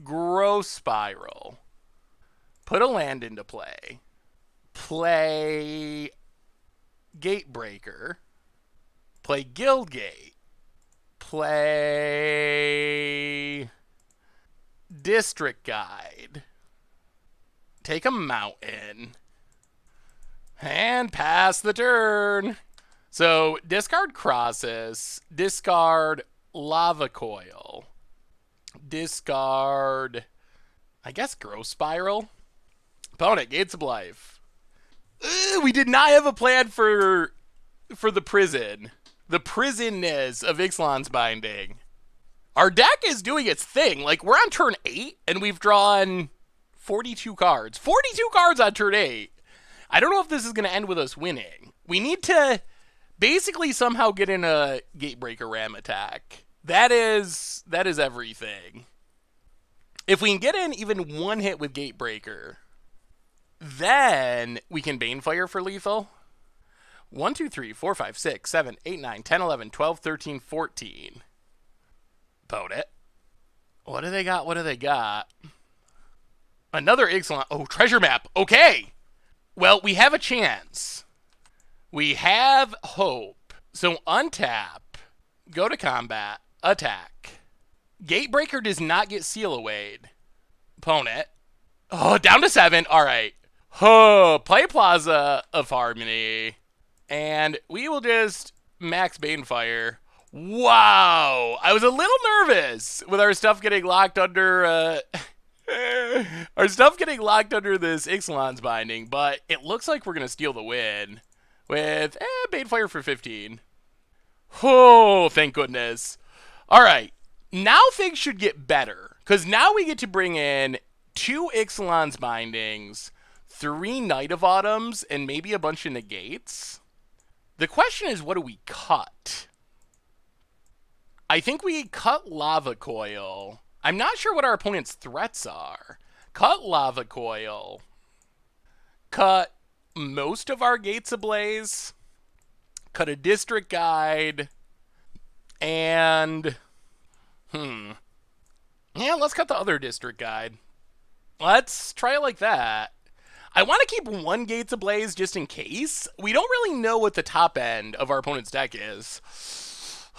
Growth Spiral. Put a land into play. Play Gatebreaker. Play Guildgate. Play District Guide. Take a Mountain. And pass the turn. So, discard crosses. Discard Lava Coil. Discard, I guess, Growth Spiral. Opponent, Gates of Life. We did not have a plan for the prison. The prisonness of Ixalan's Binding. Our deck is doing its thing. Like, we're on turn 8, and we've drawn 42 cards. 42 cards on turn 8. I don't know if this is going to end with us winning. We need to basically somehow get in a Gatebreaker Ram attack. That is everything. If we can get in even 1 hit with Gatebreaker, then we can Banefire for lethal. 1, 2, 3, 4, 5, 6, 7, 8, 9, 10, 11, 12, 13, 14. Opponent. What do they got? What do they got? Another Ixalan. Oh, treasure map. Okay. Well, we have a chance. We have hope. So untap. Go to combat. Attack. Gatebreaker does not get seal awayed. Opponent. Oh, down to 7. All right. Oh, play Plaza of Harmony. And we will just max Banefire. Wow. I was a little nervous with our stuff getting locked under... our stuff getting locked under this Ixalan's Binding, but it looks like we're going to steal the win with Banefire for 15. Oh, thank goodness. All right. Now things should get better, because now we get to bring in 2 Ixalan's Bindings, 3 Night of Autumns, and maybe a bunch of negates. The question is, what do we cut? I think we cut Lava Coil. I'm not sure what our opponent's threats are. Cut Lava Coil. Cut most of our Gates Ablaze. Cut a District Guide. And... yeah, let's cut the other District Guide. Let's try it like that. I want to keep 1 Gates Ablaze just in case. We don't really know what the top end of our opponent's deck is.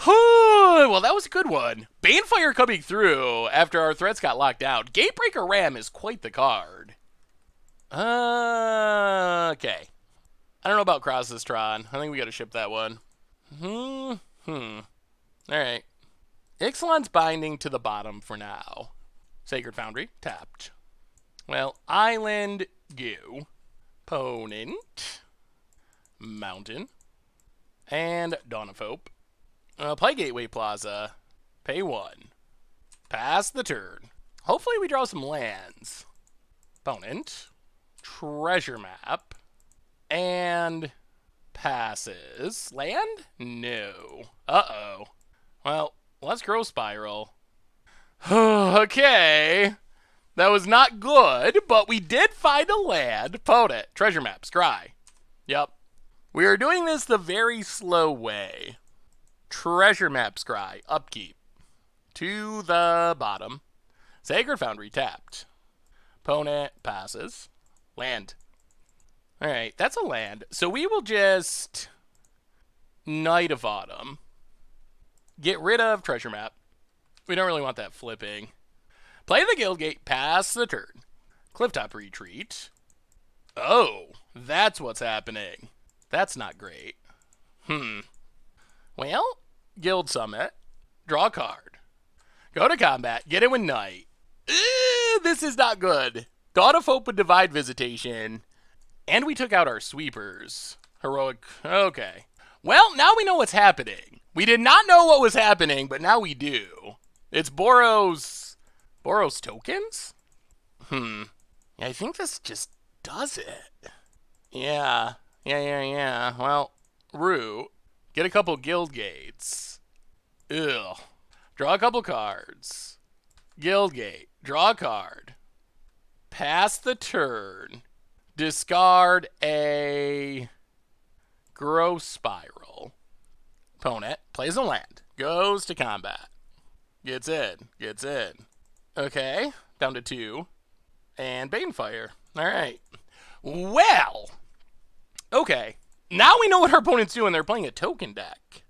Well, that was a good one. Banefire coming through after our threats got locked out. Gatebreaker Ram is quite the card. Okay. I don't know about Crosses Tron. I think we got to ship that one. All right. Ixalan's Binding to the bottom for now. Sacred Foundry, tapped. Well, Island, Goo. Opponent, Mountain, and Dawn of Hope. Play Gateway Plaza, pay 1. Pass the turn. Hopefully we draw some lands. Opponent, Treasure Map, and passes. Land? No. Uh-oh. Well, let's Grow Spiral. Okay. That was not good, but we did find a land. Opponent, Treasure Map, Scry. Yep. We are doing this the very slow way. Treasure Map, Scry, upkeep. To the bottom. Sacred Foundry, tapped. Opponent passes. Land. Alright, that's a land. So we will just Knight of Autumn. Get rid of Treasure Map. We don't really want that flipping. Play the Guildgate, pass the turn. Clifftop Retreat. Oh, that's what's happening. That's not great. Well, Guild Summit. Draw a card. Go to combat. Get in with Knight. This is not good. Dawn of Hope with Divine Visitation. And we took out our sweepers. Heroic. Okay. Well, now we know what's happening. We did not know what was happening, but now we do. It's Boros tokens? I think this just does it. Yeah. Well, Root. Get a couple Guildgates. Ugh. Draw a couple cards. Guildgate. Draw a card. Pass the turn. Discard a Grow Spiral. Opponent plays a land. Goes to combat. Gets in. Okay. Down to 2. And Banefire. Alright. Well. Okay. Now we know what our opponent's doing. They're playing a token deck.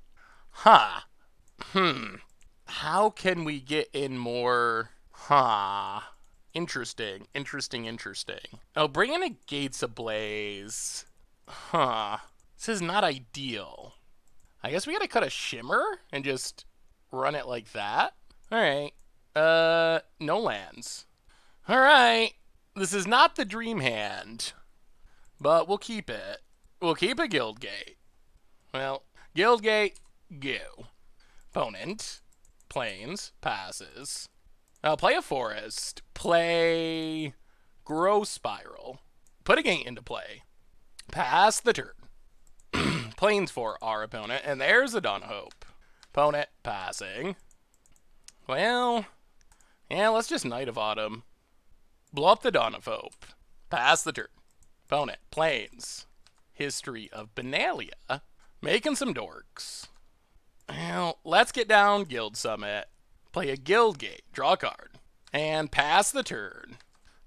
How can we get in more? Interesting. Oh, bring in a Gates Ablaze. This is not ideal. I guess we gotta cut a Shimmer and just run it like that. Alright. No lands. Alright. This is not the dream hand. But we'll keep it. We'll keep a Guildgate. Well, Guildgate, go. Opponent, Plains, passes. Play a Forest. Play Grow Spiral. Put a gate into play. Pass the turn. Plains for our opponent. And there's a Dawn of Hope. Opponent passing. Well, yeah, let's just Knight of Autumn. Blow up the Dawn of Hope. Pass the turn. Opponent, Plains. History of Benalia. Making some dorks. Well, let's get down Guild Summit. Play a Guildgate. Draw a card. And pass the turn.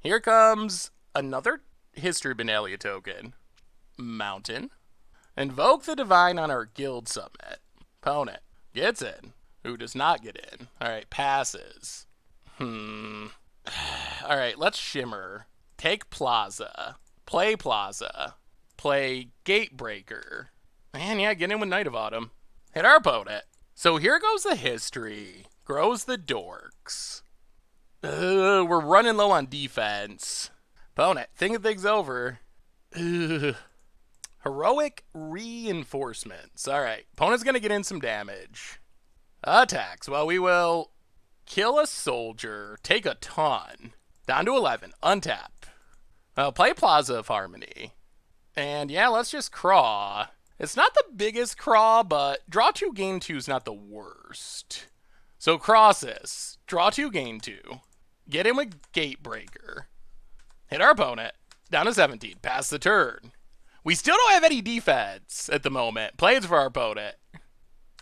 Here comes another History of Benalia token. Mountain. Invoke the Divine on our Guild Summit. Opponent gets in. Who does not get in? Alright, passes. Alright, let's Shimmer. Take Plaza. Play Plaza. Play Gatebreaker. And yeah, get in with Knight of Autumn. Hit our opponent. So here goes the history. Grows the dorks. We're running low on defense. Opponent, thinking things over. Heroic Reinforcements. Alright, opponent's gonna get in some damage. Attacks. Well, we will kill a soldier. Take a ton. Down to 11. Untap. Play Plaza of Harmony. And yeah, let's just craw. It's not the biggest craw, but draw 2, gain 2 is not the worst. So cross this. Draw 2, gain 2. Get in with Gatebreaker. Hit our opponent. Down to 17. Pass the turn. We still don't have any defense at the moment. Plays for our opponent.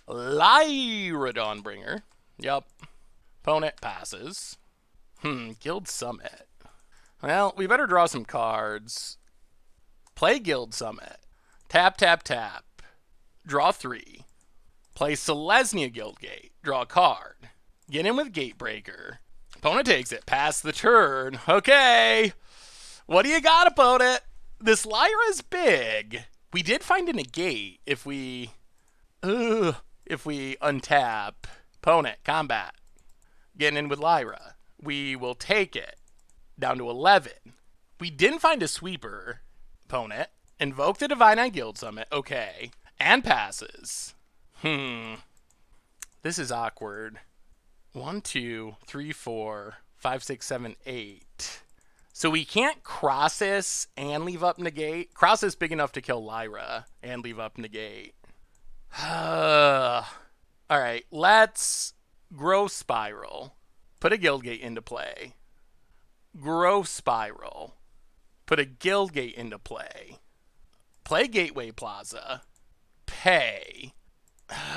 Lyra Dawnbringer. Yup. Opponent passes. Guild Summit. Well, we better draw some cards. Play Guild Summit. Tap, tap, tap. Draw 3. Play Selesnya Guildgate. Draw a card. Get in with Gatebreaker. Opponent takes it. Pass the turn. Okay. What do you got, opponent? This Lyra's big. We did find a negate if we untap. Opponent, combat. Getting in with Lyra. We will take it. Down to 11. We didn't find a sweeper. Opponent, invoke the Divine Eye Guild Summit. Okay. And passes. This is awkward. 1, 2, 3, 4, 5, 6, 7, 8. So we can't cross this and leave up negate. Cross is big enough to kill Lyra and leave up negate. Alright, let's grow Spiral. Put a Guildgate into play. Grow Spiral. Put a Guildgate into play. Play Gateway Plaza. Pay.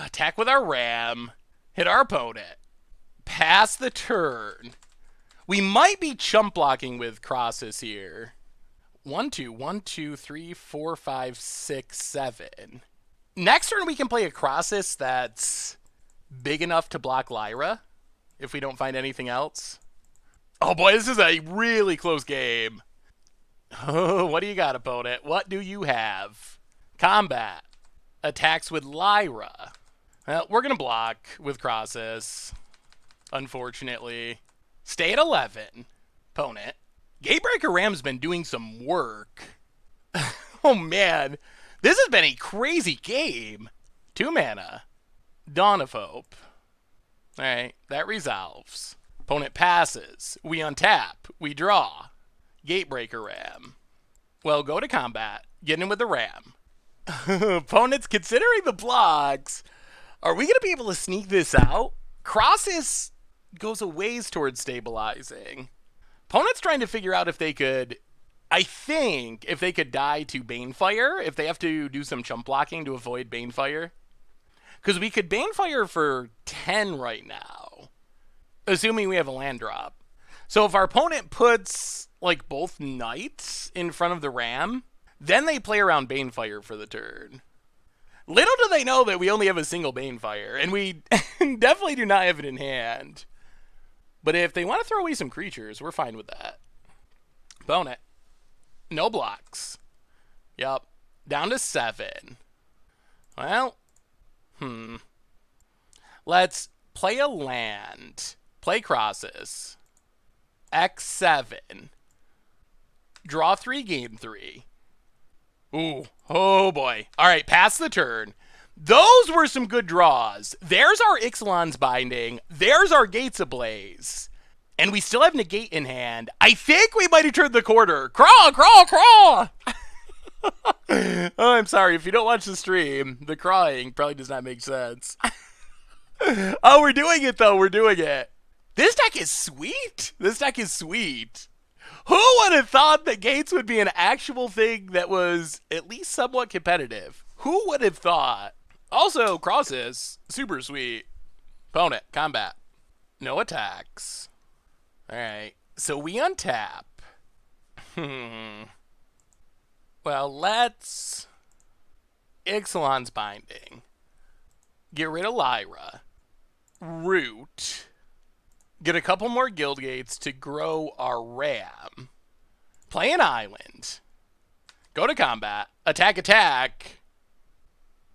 Attack with our Ram. Hit our opponent. Pass the turn. We might be chump blocking with crosses here. 1, 2, 1, 2, 3, 4, 5, 6, 7. Next turn we can play a crosses that's big enough to block Lyra if we don't find anything else. Oh boy, this is a really close game. Oh, what do you got, opponent? What do you have? Combat. Attacks with Lyra. Well, we're going to block with crosses, unfortunately. Stay at 11. Opponent. Gatebreaker Ram's been doing some work. Oh man, this has been a crazy game. 2 mana. Dawn of Hope. Alright, that resolves. Opponent passes. We untap. We draw. Gatebreaker Ram. Well, go to combat. Get in with the Ram. Opponent's considering the blocks. Are we going to be able to sneak this out? Crosses goes a ways towards stabilizing. Opponent's trying to figure out if they could, I think, if they could die to Banefire, if they have to do some chump blocking to avoid Banefire. Because we could Banefire for 10 right now, assuming we have a land drop. So if our opponent puts, like, both Knights in front of the Ram, then they play around Banefire for the turn. Little do they know that we only have a single Banefire, and we definitely do not have it in hand. But if they want to throw away some creatures, we're fine with that. Opponent. No blocks. Yup. Down to 7. Well, let's play a land. Play crosses. X7. Draw 3, game 3. Ooh. Oh boy. Alright, pass the turn. Those were some good draws. There's our Ixalan's Binding. There's our Gates Ablaze. And we still have Negate in hand. I think we might have turned the corner. Crawl, crawl, crawl! Oh, I'm sorry. If you don't watch the stream, the crying probably does not make sense. Oh, we're doing it, though. We're doing it. This deck is sweet. This deck is sweet. Who would have thought that Gates would be an actual thing that was at least somewhat competitive? Who would have thought? Also, crosses. Super sweet. Opponent. Combat. No attacks. Alright. So we untap. Well, let's Ixalan's Binding. Get rid of Lyra. Root. Get a couple more Guildgates to grow our Ram. Play an island. Go to combat. Attack, attack.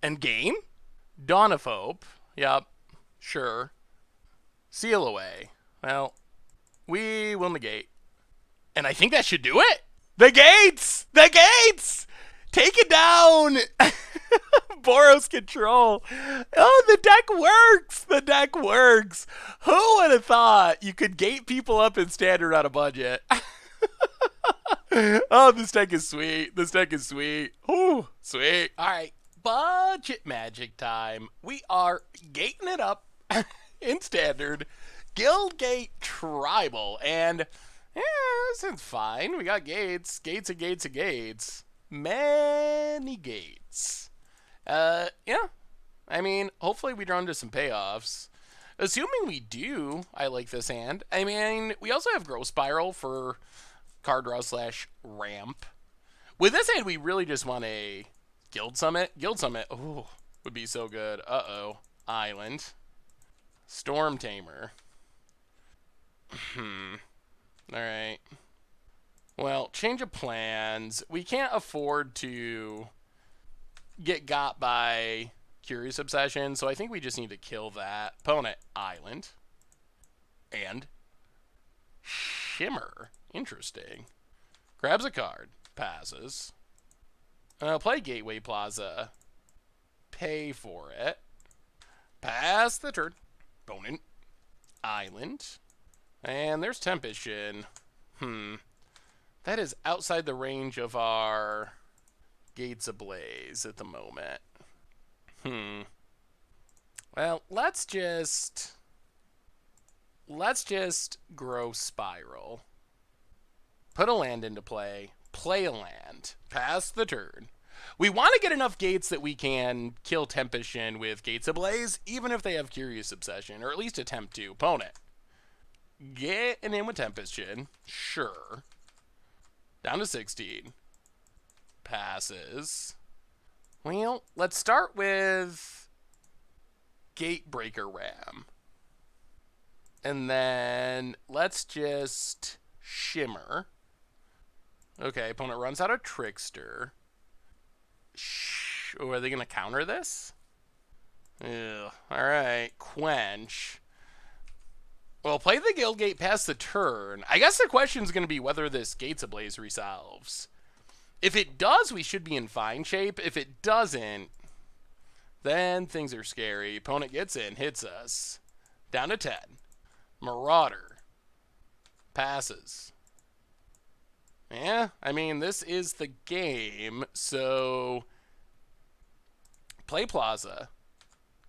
And game? Dawn of Hope. Yup. Sure. Seal away. Well, we will negate. And I think that should do it. The gates! The gates! Take it down! Boros control. Oh, the deck works! The deck works! Who would have thought you could gate people up in standard on a budget? Oh, this deck is sweet. This deck is sweet. Ooh, sweet. Alright, budget magic time. We are gating it up in standard. Guildgate Tribal. And this is fine. We got gates. Gates and gates and gates. Many gates. Yeah. I mean, hopefully we draw into some payoffs. Assuming we do, I like this hand. I mean, we also have Growth Spiral for card draw / ramp. With this hand, we really just want a Guild Summit. Guild Summit, ooh, would be so good. Uh-oh. Island. Storm Tamer. Alright. Well, change of plans. We can't afford to get got by Curious Obsession, so I think we just need to kill that. Opponent, Island. And Shimmer. Interesting. Grabs a card. Passes. Play Gateway Plaza. Pay for it. Pass the turn. Opponent, Island. And there's Tempest Shin. That is outside the range of our Gates Ablaze at the moment. Well, let's just grow Spiral. Put a land into play. Play a land. Pass the turn. We want to get enough gates that we can kill Tempest Shin with Gates Ablaze, even if they have Curious Obsession, or at least attempt to. Opponent, getting in with Tempest Shin. Sure. Down to 16. Passes. Well, let's start with Gatebreaker Ram. And then let's just Shimmer. Okay, opponent runs out of Trickster. Oh, are they going to counter this? Ugh. Alright, Quench. Well, play the Guildgate past the turn. I guess the question is going to be whether this Gates Ablaze resolves. If it does, we should be in fine shape. If it doesn't, then things are scary. Opponent gets in, hits us. Down to 10. Marauder. Passes. Yeah, I mean, this is the game, so play Plaza.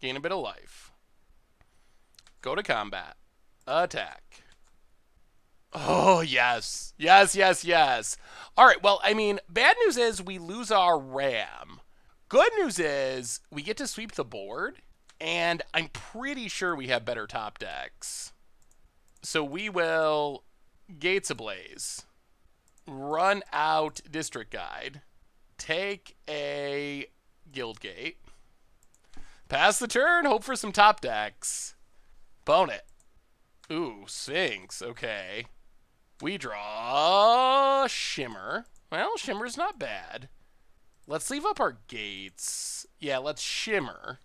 Gain a bit of life. Go to combat. Attack. Oh, yes. Yes, yes, yes. All right, well, I mean, bad news is we lose our Ram. Good news is we get to sweep the board, and I'm pretty sure we have better top decks. So we will Gates Ablaze. Run out District Guide. Take a Guildgate. Pass the turn. Hope for some top decks. Opponent. Ooh, Sphinx. Okay. We draw Shimmer. Well, Shimmer's not bad. Let's leave up our gates. Yeah, let's Shimmer.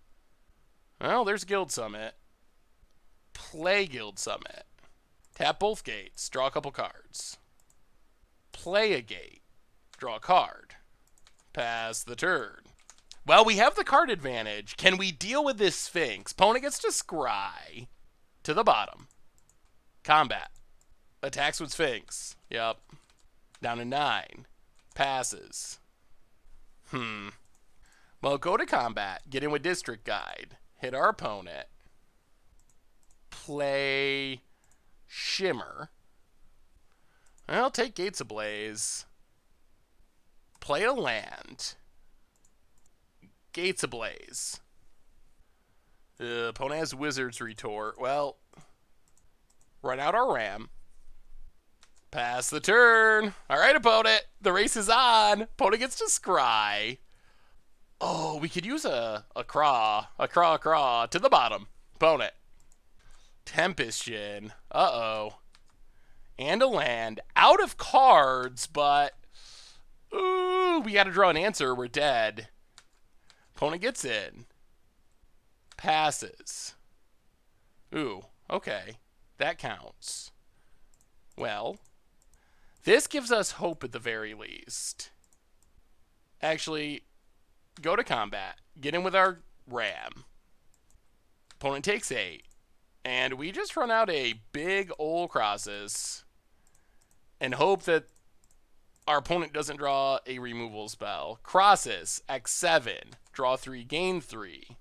Well, there's Guild Summit. Play Guild Summit. Tap both gates. Draw a couple cards. Play a gate. Draw a card. Pass the turn. Well, we have the card advantage. Can we deal with this Sphinx? Opponent gets to scry. To the bottom. Combat. Attacks with Sphinx. Yep. Down to 9. Passes. Well, go to combat. Get in with District Guide. Hit our opponent. Play Shimmer. I'll take Gates Ablaze. Play a land. Gates Ablaze. Opponent has Wizard's Retort. Well, run out our Ram. Pass the turn. All right, opponent. The race is on. Opponent gets to scry. Oh, we could use a craw. A craw. To the bottom. Opponent. Tempest Shin. Uh-oh. And a land. Out of cards, but ooh, we got to draw an answer. We're dead. Opponent gets in. Passes. Ooh, okay. That counts. Well, this gives us hope at the very least. Actually, go to combat. Get in with our Ram. Opponent takes 8. And we just run out a big old Crosses and hope that our opponent doesn't draw a removal spell. Crosses, X7. Draw 3, gain 3.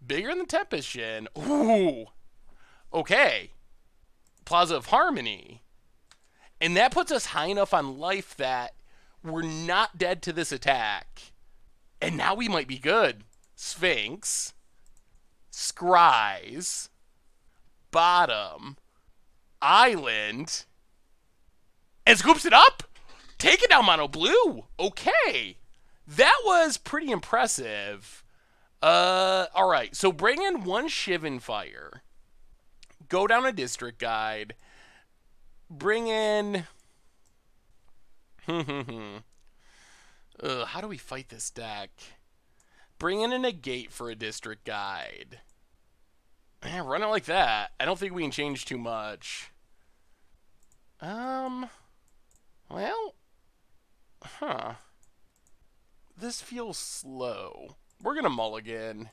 Bigger than Tempest Shin. Ooh. Okay. Plaza of Harmony. And that puts us high enough on life that we're not dead to this attack. And now we might be good. Sphinx. Scries. Bottom. Island. And scoops it up. Take it down mono blue. Okay. That was pretty impressive. All right. So bring in 1 Shivan Fire. Go down a District Guide. Bring in... how do we fight this deck? Bring in a negate for a district guide. Yeah, run it like that. I don't think we can change too much. Well, this feels slow. We're gonna mulligan.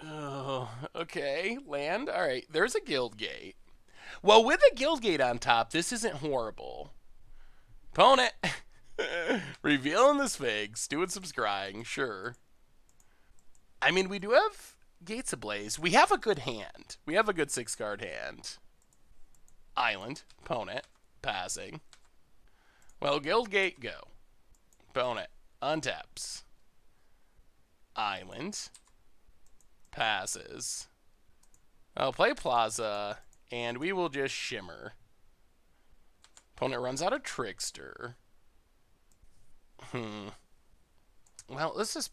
Oh, okay. Land. All right. There's a Guildgate. Well, with a Guildgate on top, this isn't horrible. Opponent. Revealing the Sphinx. Doing some scrying. Sure. I mean, we do have Gates Ablaze. We have a good hand. We have a good 6-card hand. Island. Opponent. Passing. Well, Guildgate, go. Opponent. Untaps. Island. Passes. I'll play Plaza, and we will just shimmer. Opponent runs out of Trickster. Well, this is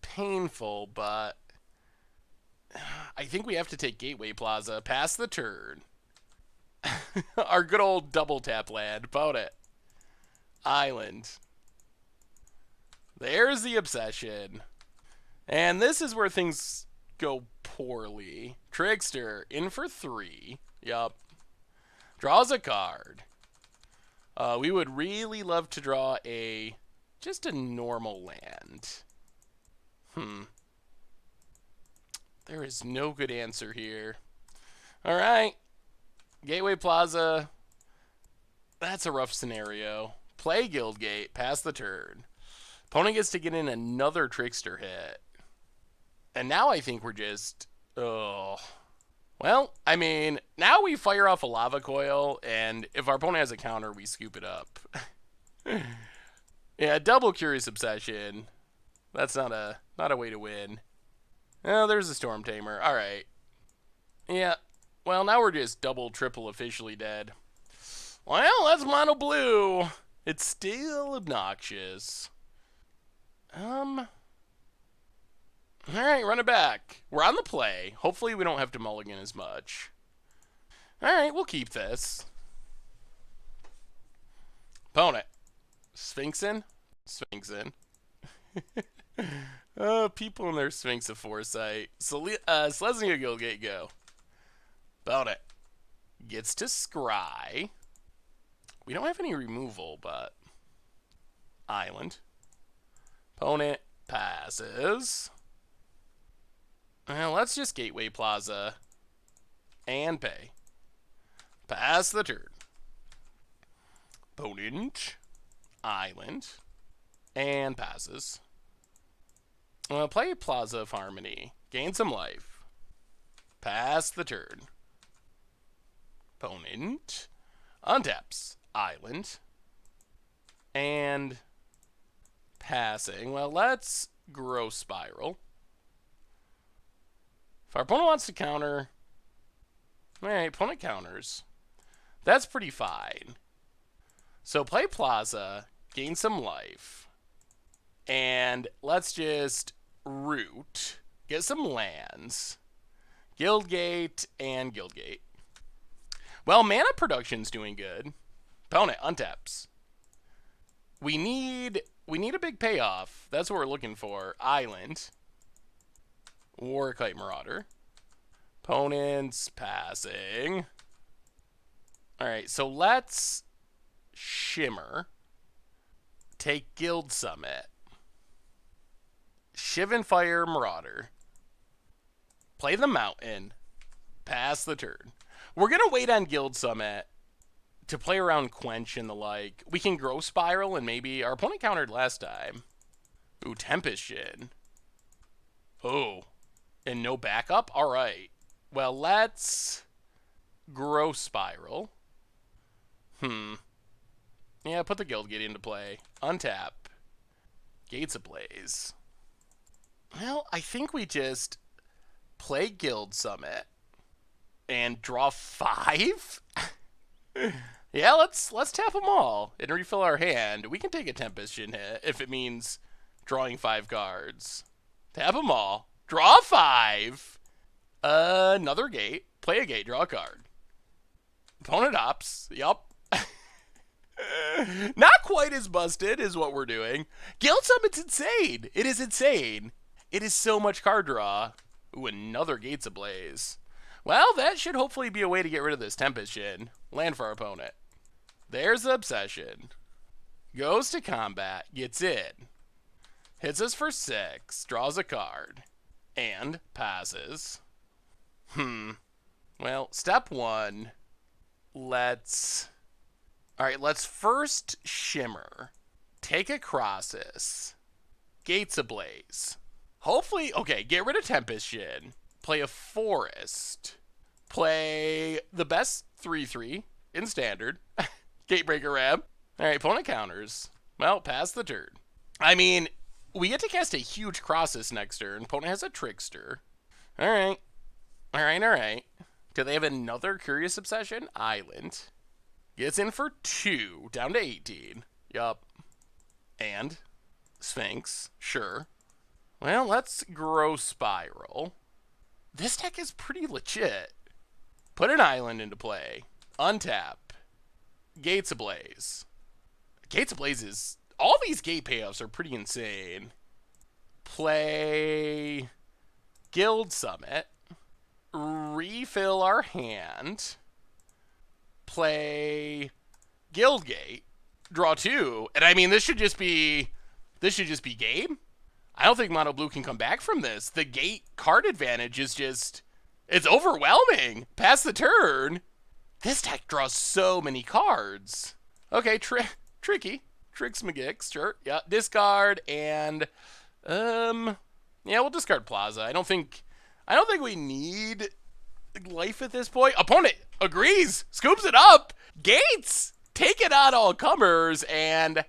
painful, but I think we have to take Gateway Plaza. Pass the turn. Our good old double tap land. Opponent. Island. There's the Obsession. And this is where things go poorly. Trickster, in for 3. Yup. Draws a card. We would really love to draw just a normal land. There is no good answer here. Alright. Gateway Plaza. That's a rough scenario. Play Guildgate. Pass the turn. Opponent gets to get in another Trickster hit. And now I think we're just... Oh. Well, I mean, now we fire off a Lava Coil, and if our opponent has a counter, we scoop it up. Yeah, double Curious Obsession. That's not a way to win. Oh, there's a Storm Tamer. All right. Yeah. Well, now we're just double, triple officially dead. Well, that's mono blue. It's still obnoxious. Alright, run it back. We're on the play. Hopefully we don't have to mulligan as much. Alright, we'll keep this. Opponent. Sphinxin? Sphinxin. Oh, people and their Sphinx of Foresight. Selesnya Guildgate, go. Opponent. Gets to scry. We don't have any removal, but... Island. Opponent passes. Well, let's just Gateway Plaza and pay. Pass the turn. Opponent. Island. And passes. Play Plaza of Harmony. Gain some life. Pass the turn. Opponent. Untaps. Island. And passing. Well, let's Growth Spiral. If our opponent wants to counter... Alright, opponent counters. That's pretty fine. So play Plaza, gain some life, and let's just root, get some lands, Guildgate, and Guildgate. Well, mana production's doing good. Opponent untaps. We need a big payoff. That's what we're looking for. Island. Warkite Marauder. Opponents passing. Alright, so let's shimmer. Take Guild Summit. Shivan Fire Marauder. Play the Mountain. Pass the turn. We're going to wait on Guild Summit to play around Quench and the like. We can Growth Spiral and maybe... Our opponent countered last time. Ooh, Tempest Shin. Oh. And no backup? Alright. Well, let's Growth Spiral. Yeah, put the Guildgate into play. Untap. Gates Ablaze. Well, I think we just play Guild Summit and draw 5? Yeah, let's tap them all and refill our hand. We can take a Tempest Shin hit if it means drawing 5 cards. Tap them all. Draw 5. Another gate. Play a gate. Draw a card. Opponent opts. Yup. Not quite as busted as what we're doing. Guild Summit's insane. It is insane. It is so much card draw. Ooh, another Gates Ablaze. Well, that should hopefully be a way to get rid of this Tempest Shin. Land for our opponent. There's the Obsession. Goes to combat, gets in. Hits us for 6, draws a card, and passes. Well, step 1. Let's first Shimmer. Take a Crossus. Gates Ablaze. Hopefully, okay, get rid of Tempest Shin. Play a Forest. Play the best 3/3 in Standard. Gatebreaker Ram. Alright, opponent counters. Well, pass the turn. I mean, we get to cast a huge Crossus next turn. Opponent has a Trickster. Alright. Do they have another Curious Obsession? Island. Gets in for 2, down to 18. Yup. And Sphinx, sure. Well, let's Grow Spiral. This deck is pretty legit. Put an island into play. Untap. Gates Ablaze. Gates Ablaze is... all these gate payoffs are pretty insane. Play Guild Summit. Refill our hand. Play Guildgate. Draw 2. And I mean, this should just be game. I don't think Mono Blue can come back from this. The gate card advantage is just... it's overwhelming. Pass the turn. This deck draws so many cards. Okay, tricky. Tricks McGicks, sure. Yeah, discard and... yeah, we'll discard Plaza. I don't think we need life at this point. Opponent agrees. Scoops it up. Gates! Take it on all comers, and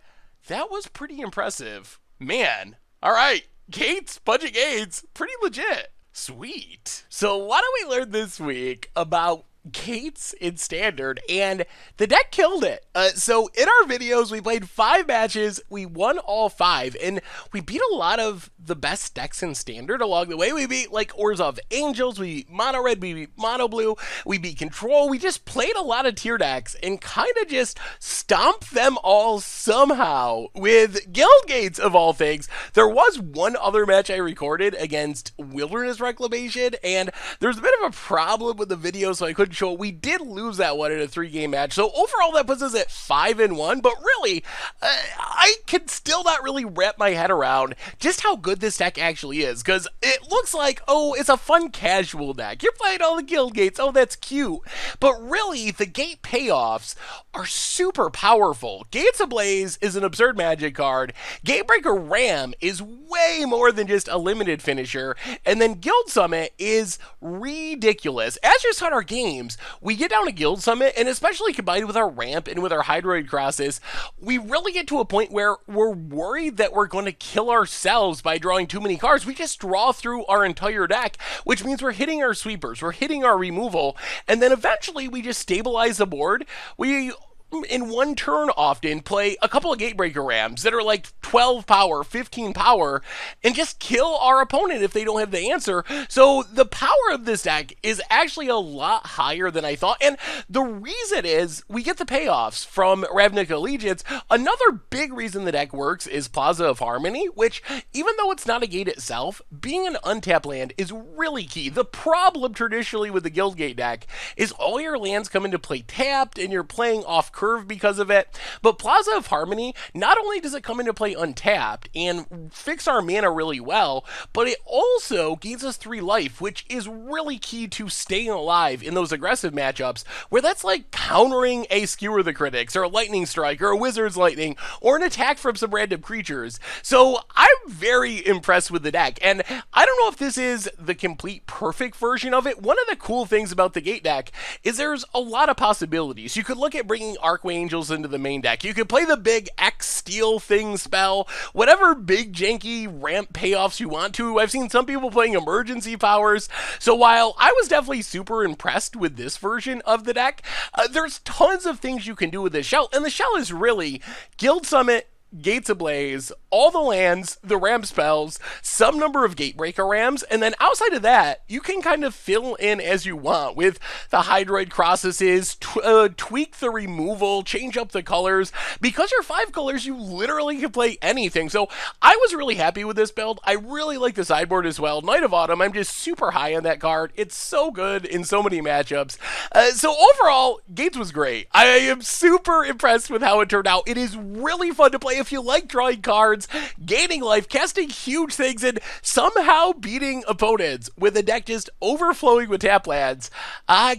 that was pretty impressive. Man. All right, Gates, budget Gates, pretty legit. Sweet. So what do we learn this week about Gates in Standard? And the deck killed it. So in our videos, we played 5 matches. We won all 5, and we beat a lot of the best decks in Standard along the way. We beat like Orzhov Angels, we beat Mono Red, we beat Mono Blue, we beat Control. We just played a lot of tier decks and kind of just stomped them all somehow with Guildgates of all things. There was one other match I recorded against Wilderness Reclamation, and there's a bit of a problem with the video, so I couldn't show it. We did lose that one in a 3-game match, so overall that puts us at 5-1, but really, I can still not really wrap my head around just how good this deck actually is, because it looks like, oh, it's a fun casual deck. You're playing all the Guildgates, oh, that's cute. But really, the gate payoffs are super powerful. Gates Ablaze is an absurd magic card. Gatebreaker Ram is way more than just a limited finisher, and then Guild Summit is ridiculous. As you saw in our games, we get down to Guild Summit, and especially combined with our ramp and with our Hydroid Crosses, we really get to a point where we're worried that we're going to kill ourselves by drawing too many cards. We just draw through our entire deck, which means we're hitting our sweepers, we're hitting our removal, and then eventually we just stabilize the board. We, in one turn, often play a couple of Gatebreaker Rams that are like 12 power, 15 power, and just kill our opponent if they don't have the answer. So the power of this deck is actually a lot higher than I thought, and the reason is we get the payoffs from Ravnica Allegiance. Another big reason the deck works is Plaza of Harmony, which, even though it's not a gate itself, being an untapped land is really key. The problem traditionally with the Guildgate deck is all your lands come into play tapped, and you're playing off curve because of it. But Plaza of Harmony, not only does it come into play untapped and fix our mana really well, but it also gains us 3 life, which is really key to staying alive in those aggressive matchups where that's like countering a Skewer the Critics or a Lightning Strike or a Wizard's Lightning or an attack from some random creatures. So I'm very impressed with the deck, and I don't know if this is the complete perfect version of it. One of the cool things about the Gate deck is there's a lot of possibilities. You could look at bringing Archway Angels into the main deck. You could play the big X Steal thing spell, whatever big janky ramp payoffs you want to. I've seen some people playing emergency powers. So while I was definitely super impressed with this version of the deck, there's tons of things you can do with this shell, and the shell is really Guild Summit, Gates Ablaze, all the lands, the ramp spells, some number of Gatebreaker rams, and then outside of that, you can kind of fill in as you want with the Hydroid Crosses, tweak the removal, change up the colors. Because you're 5 colors, you literally can play anything. So I was really happy with this build. I really like the sideboard as well. Knight of Autumn, I'm just super high on that card. It's so good in so many matchups. So overall, Gates was great. I am super impressed with how it turned out. It is really fun to play if you like drawing cards, gaining life, casting huge things, and somehow beating opponents with a deck just overflowing with tap lands.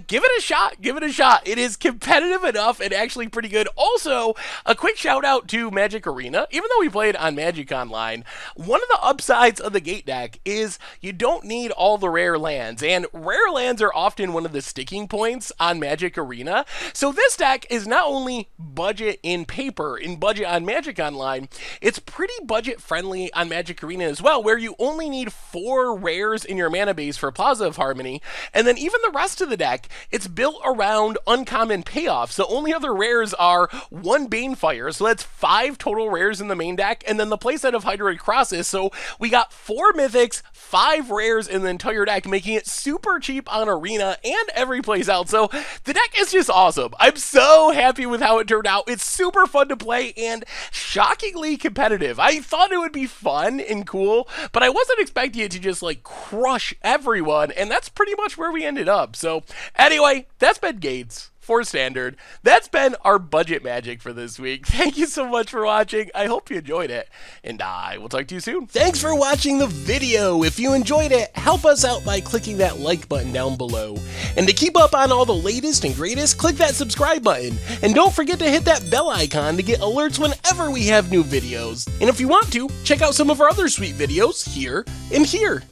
Give it a shot. Give it a shot. It is competitive enough and actually pretty good. Also, a quick shout out to Magic Arena. Even though we played on Magic Online, one of the upsides of the Gate deck is you don't need all the rare lands, and rare lands are often one of the sticking points on Magic Arena. So this deck is not only budget in paper, in budget on Magic Online, it's pretty budget friendly on Magic Arena as well, where you only need 4 rares in your mana base for Plaza of Harmony, and then even the rest of the deck, it's built around uncommon payoffs. The only other rares are 1 Banefire, so that's 5 total rares in the main deck, and then the playset of Hydroid Crosses, so we got 4 mythics, 5 rares in the entire deck, making it super cheap on Arena and every place else. So the deck is just awesome. I'm so happy with how it turned out. It's super fun to play and shockingly competitive. I thought it would be fun and cool, but I wasn't expecting it to just like crush everyone, and that's pretty much where we ended up. So anyway, that's been Gates for Standard. That's been our budget magic for this week. Thank you so much for watching. I hope you enjoyed it, and I will talk to you soon. Thanks for watching the video. If you enjoyed it, help us out by clicking that like button down below. And to keep up on all the latest and greatest, click that subscribe button. And don't forget to hit that bell icon to get alerts whenever we have new videos. And if you want to, check out some of our other sweet videos here and here.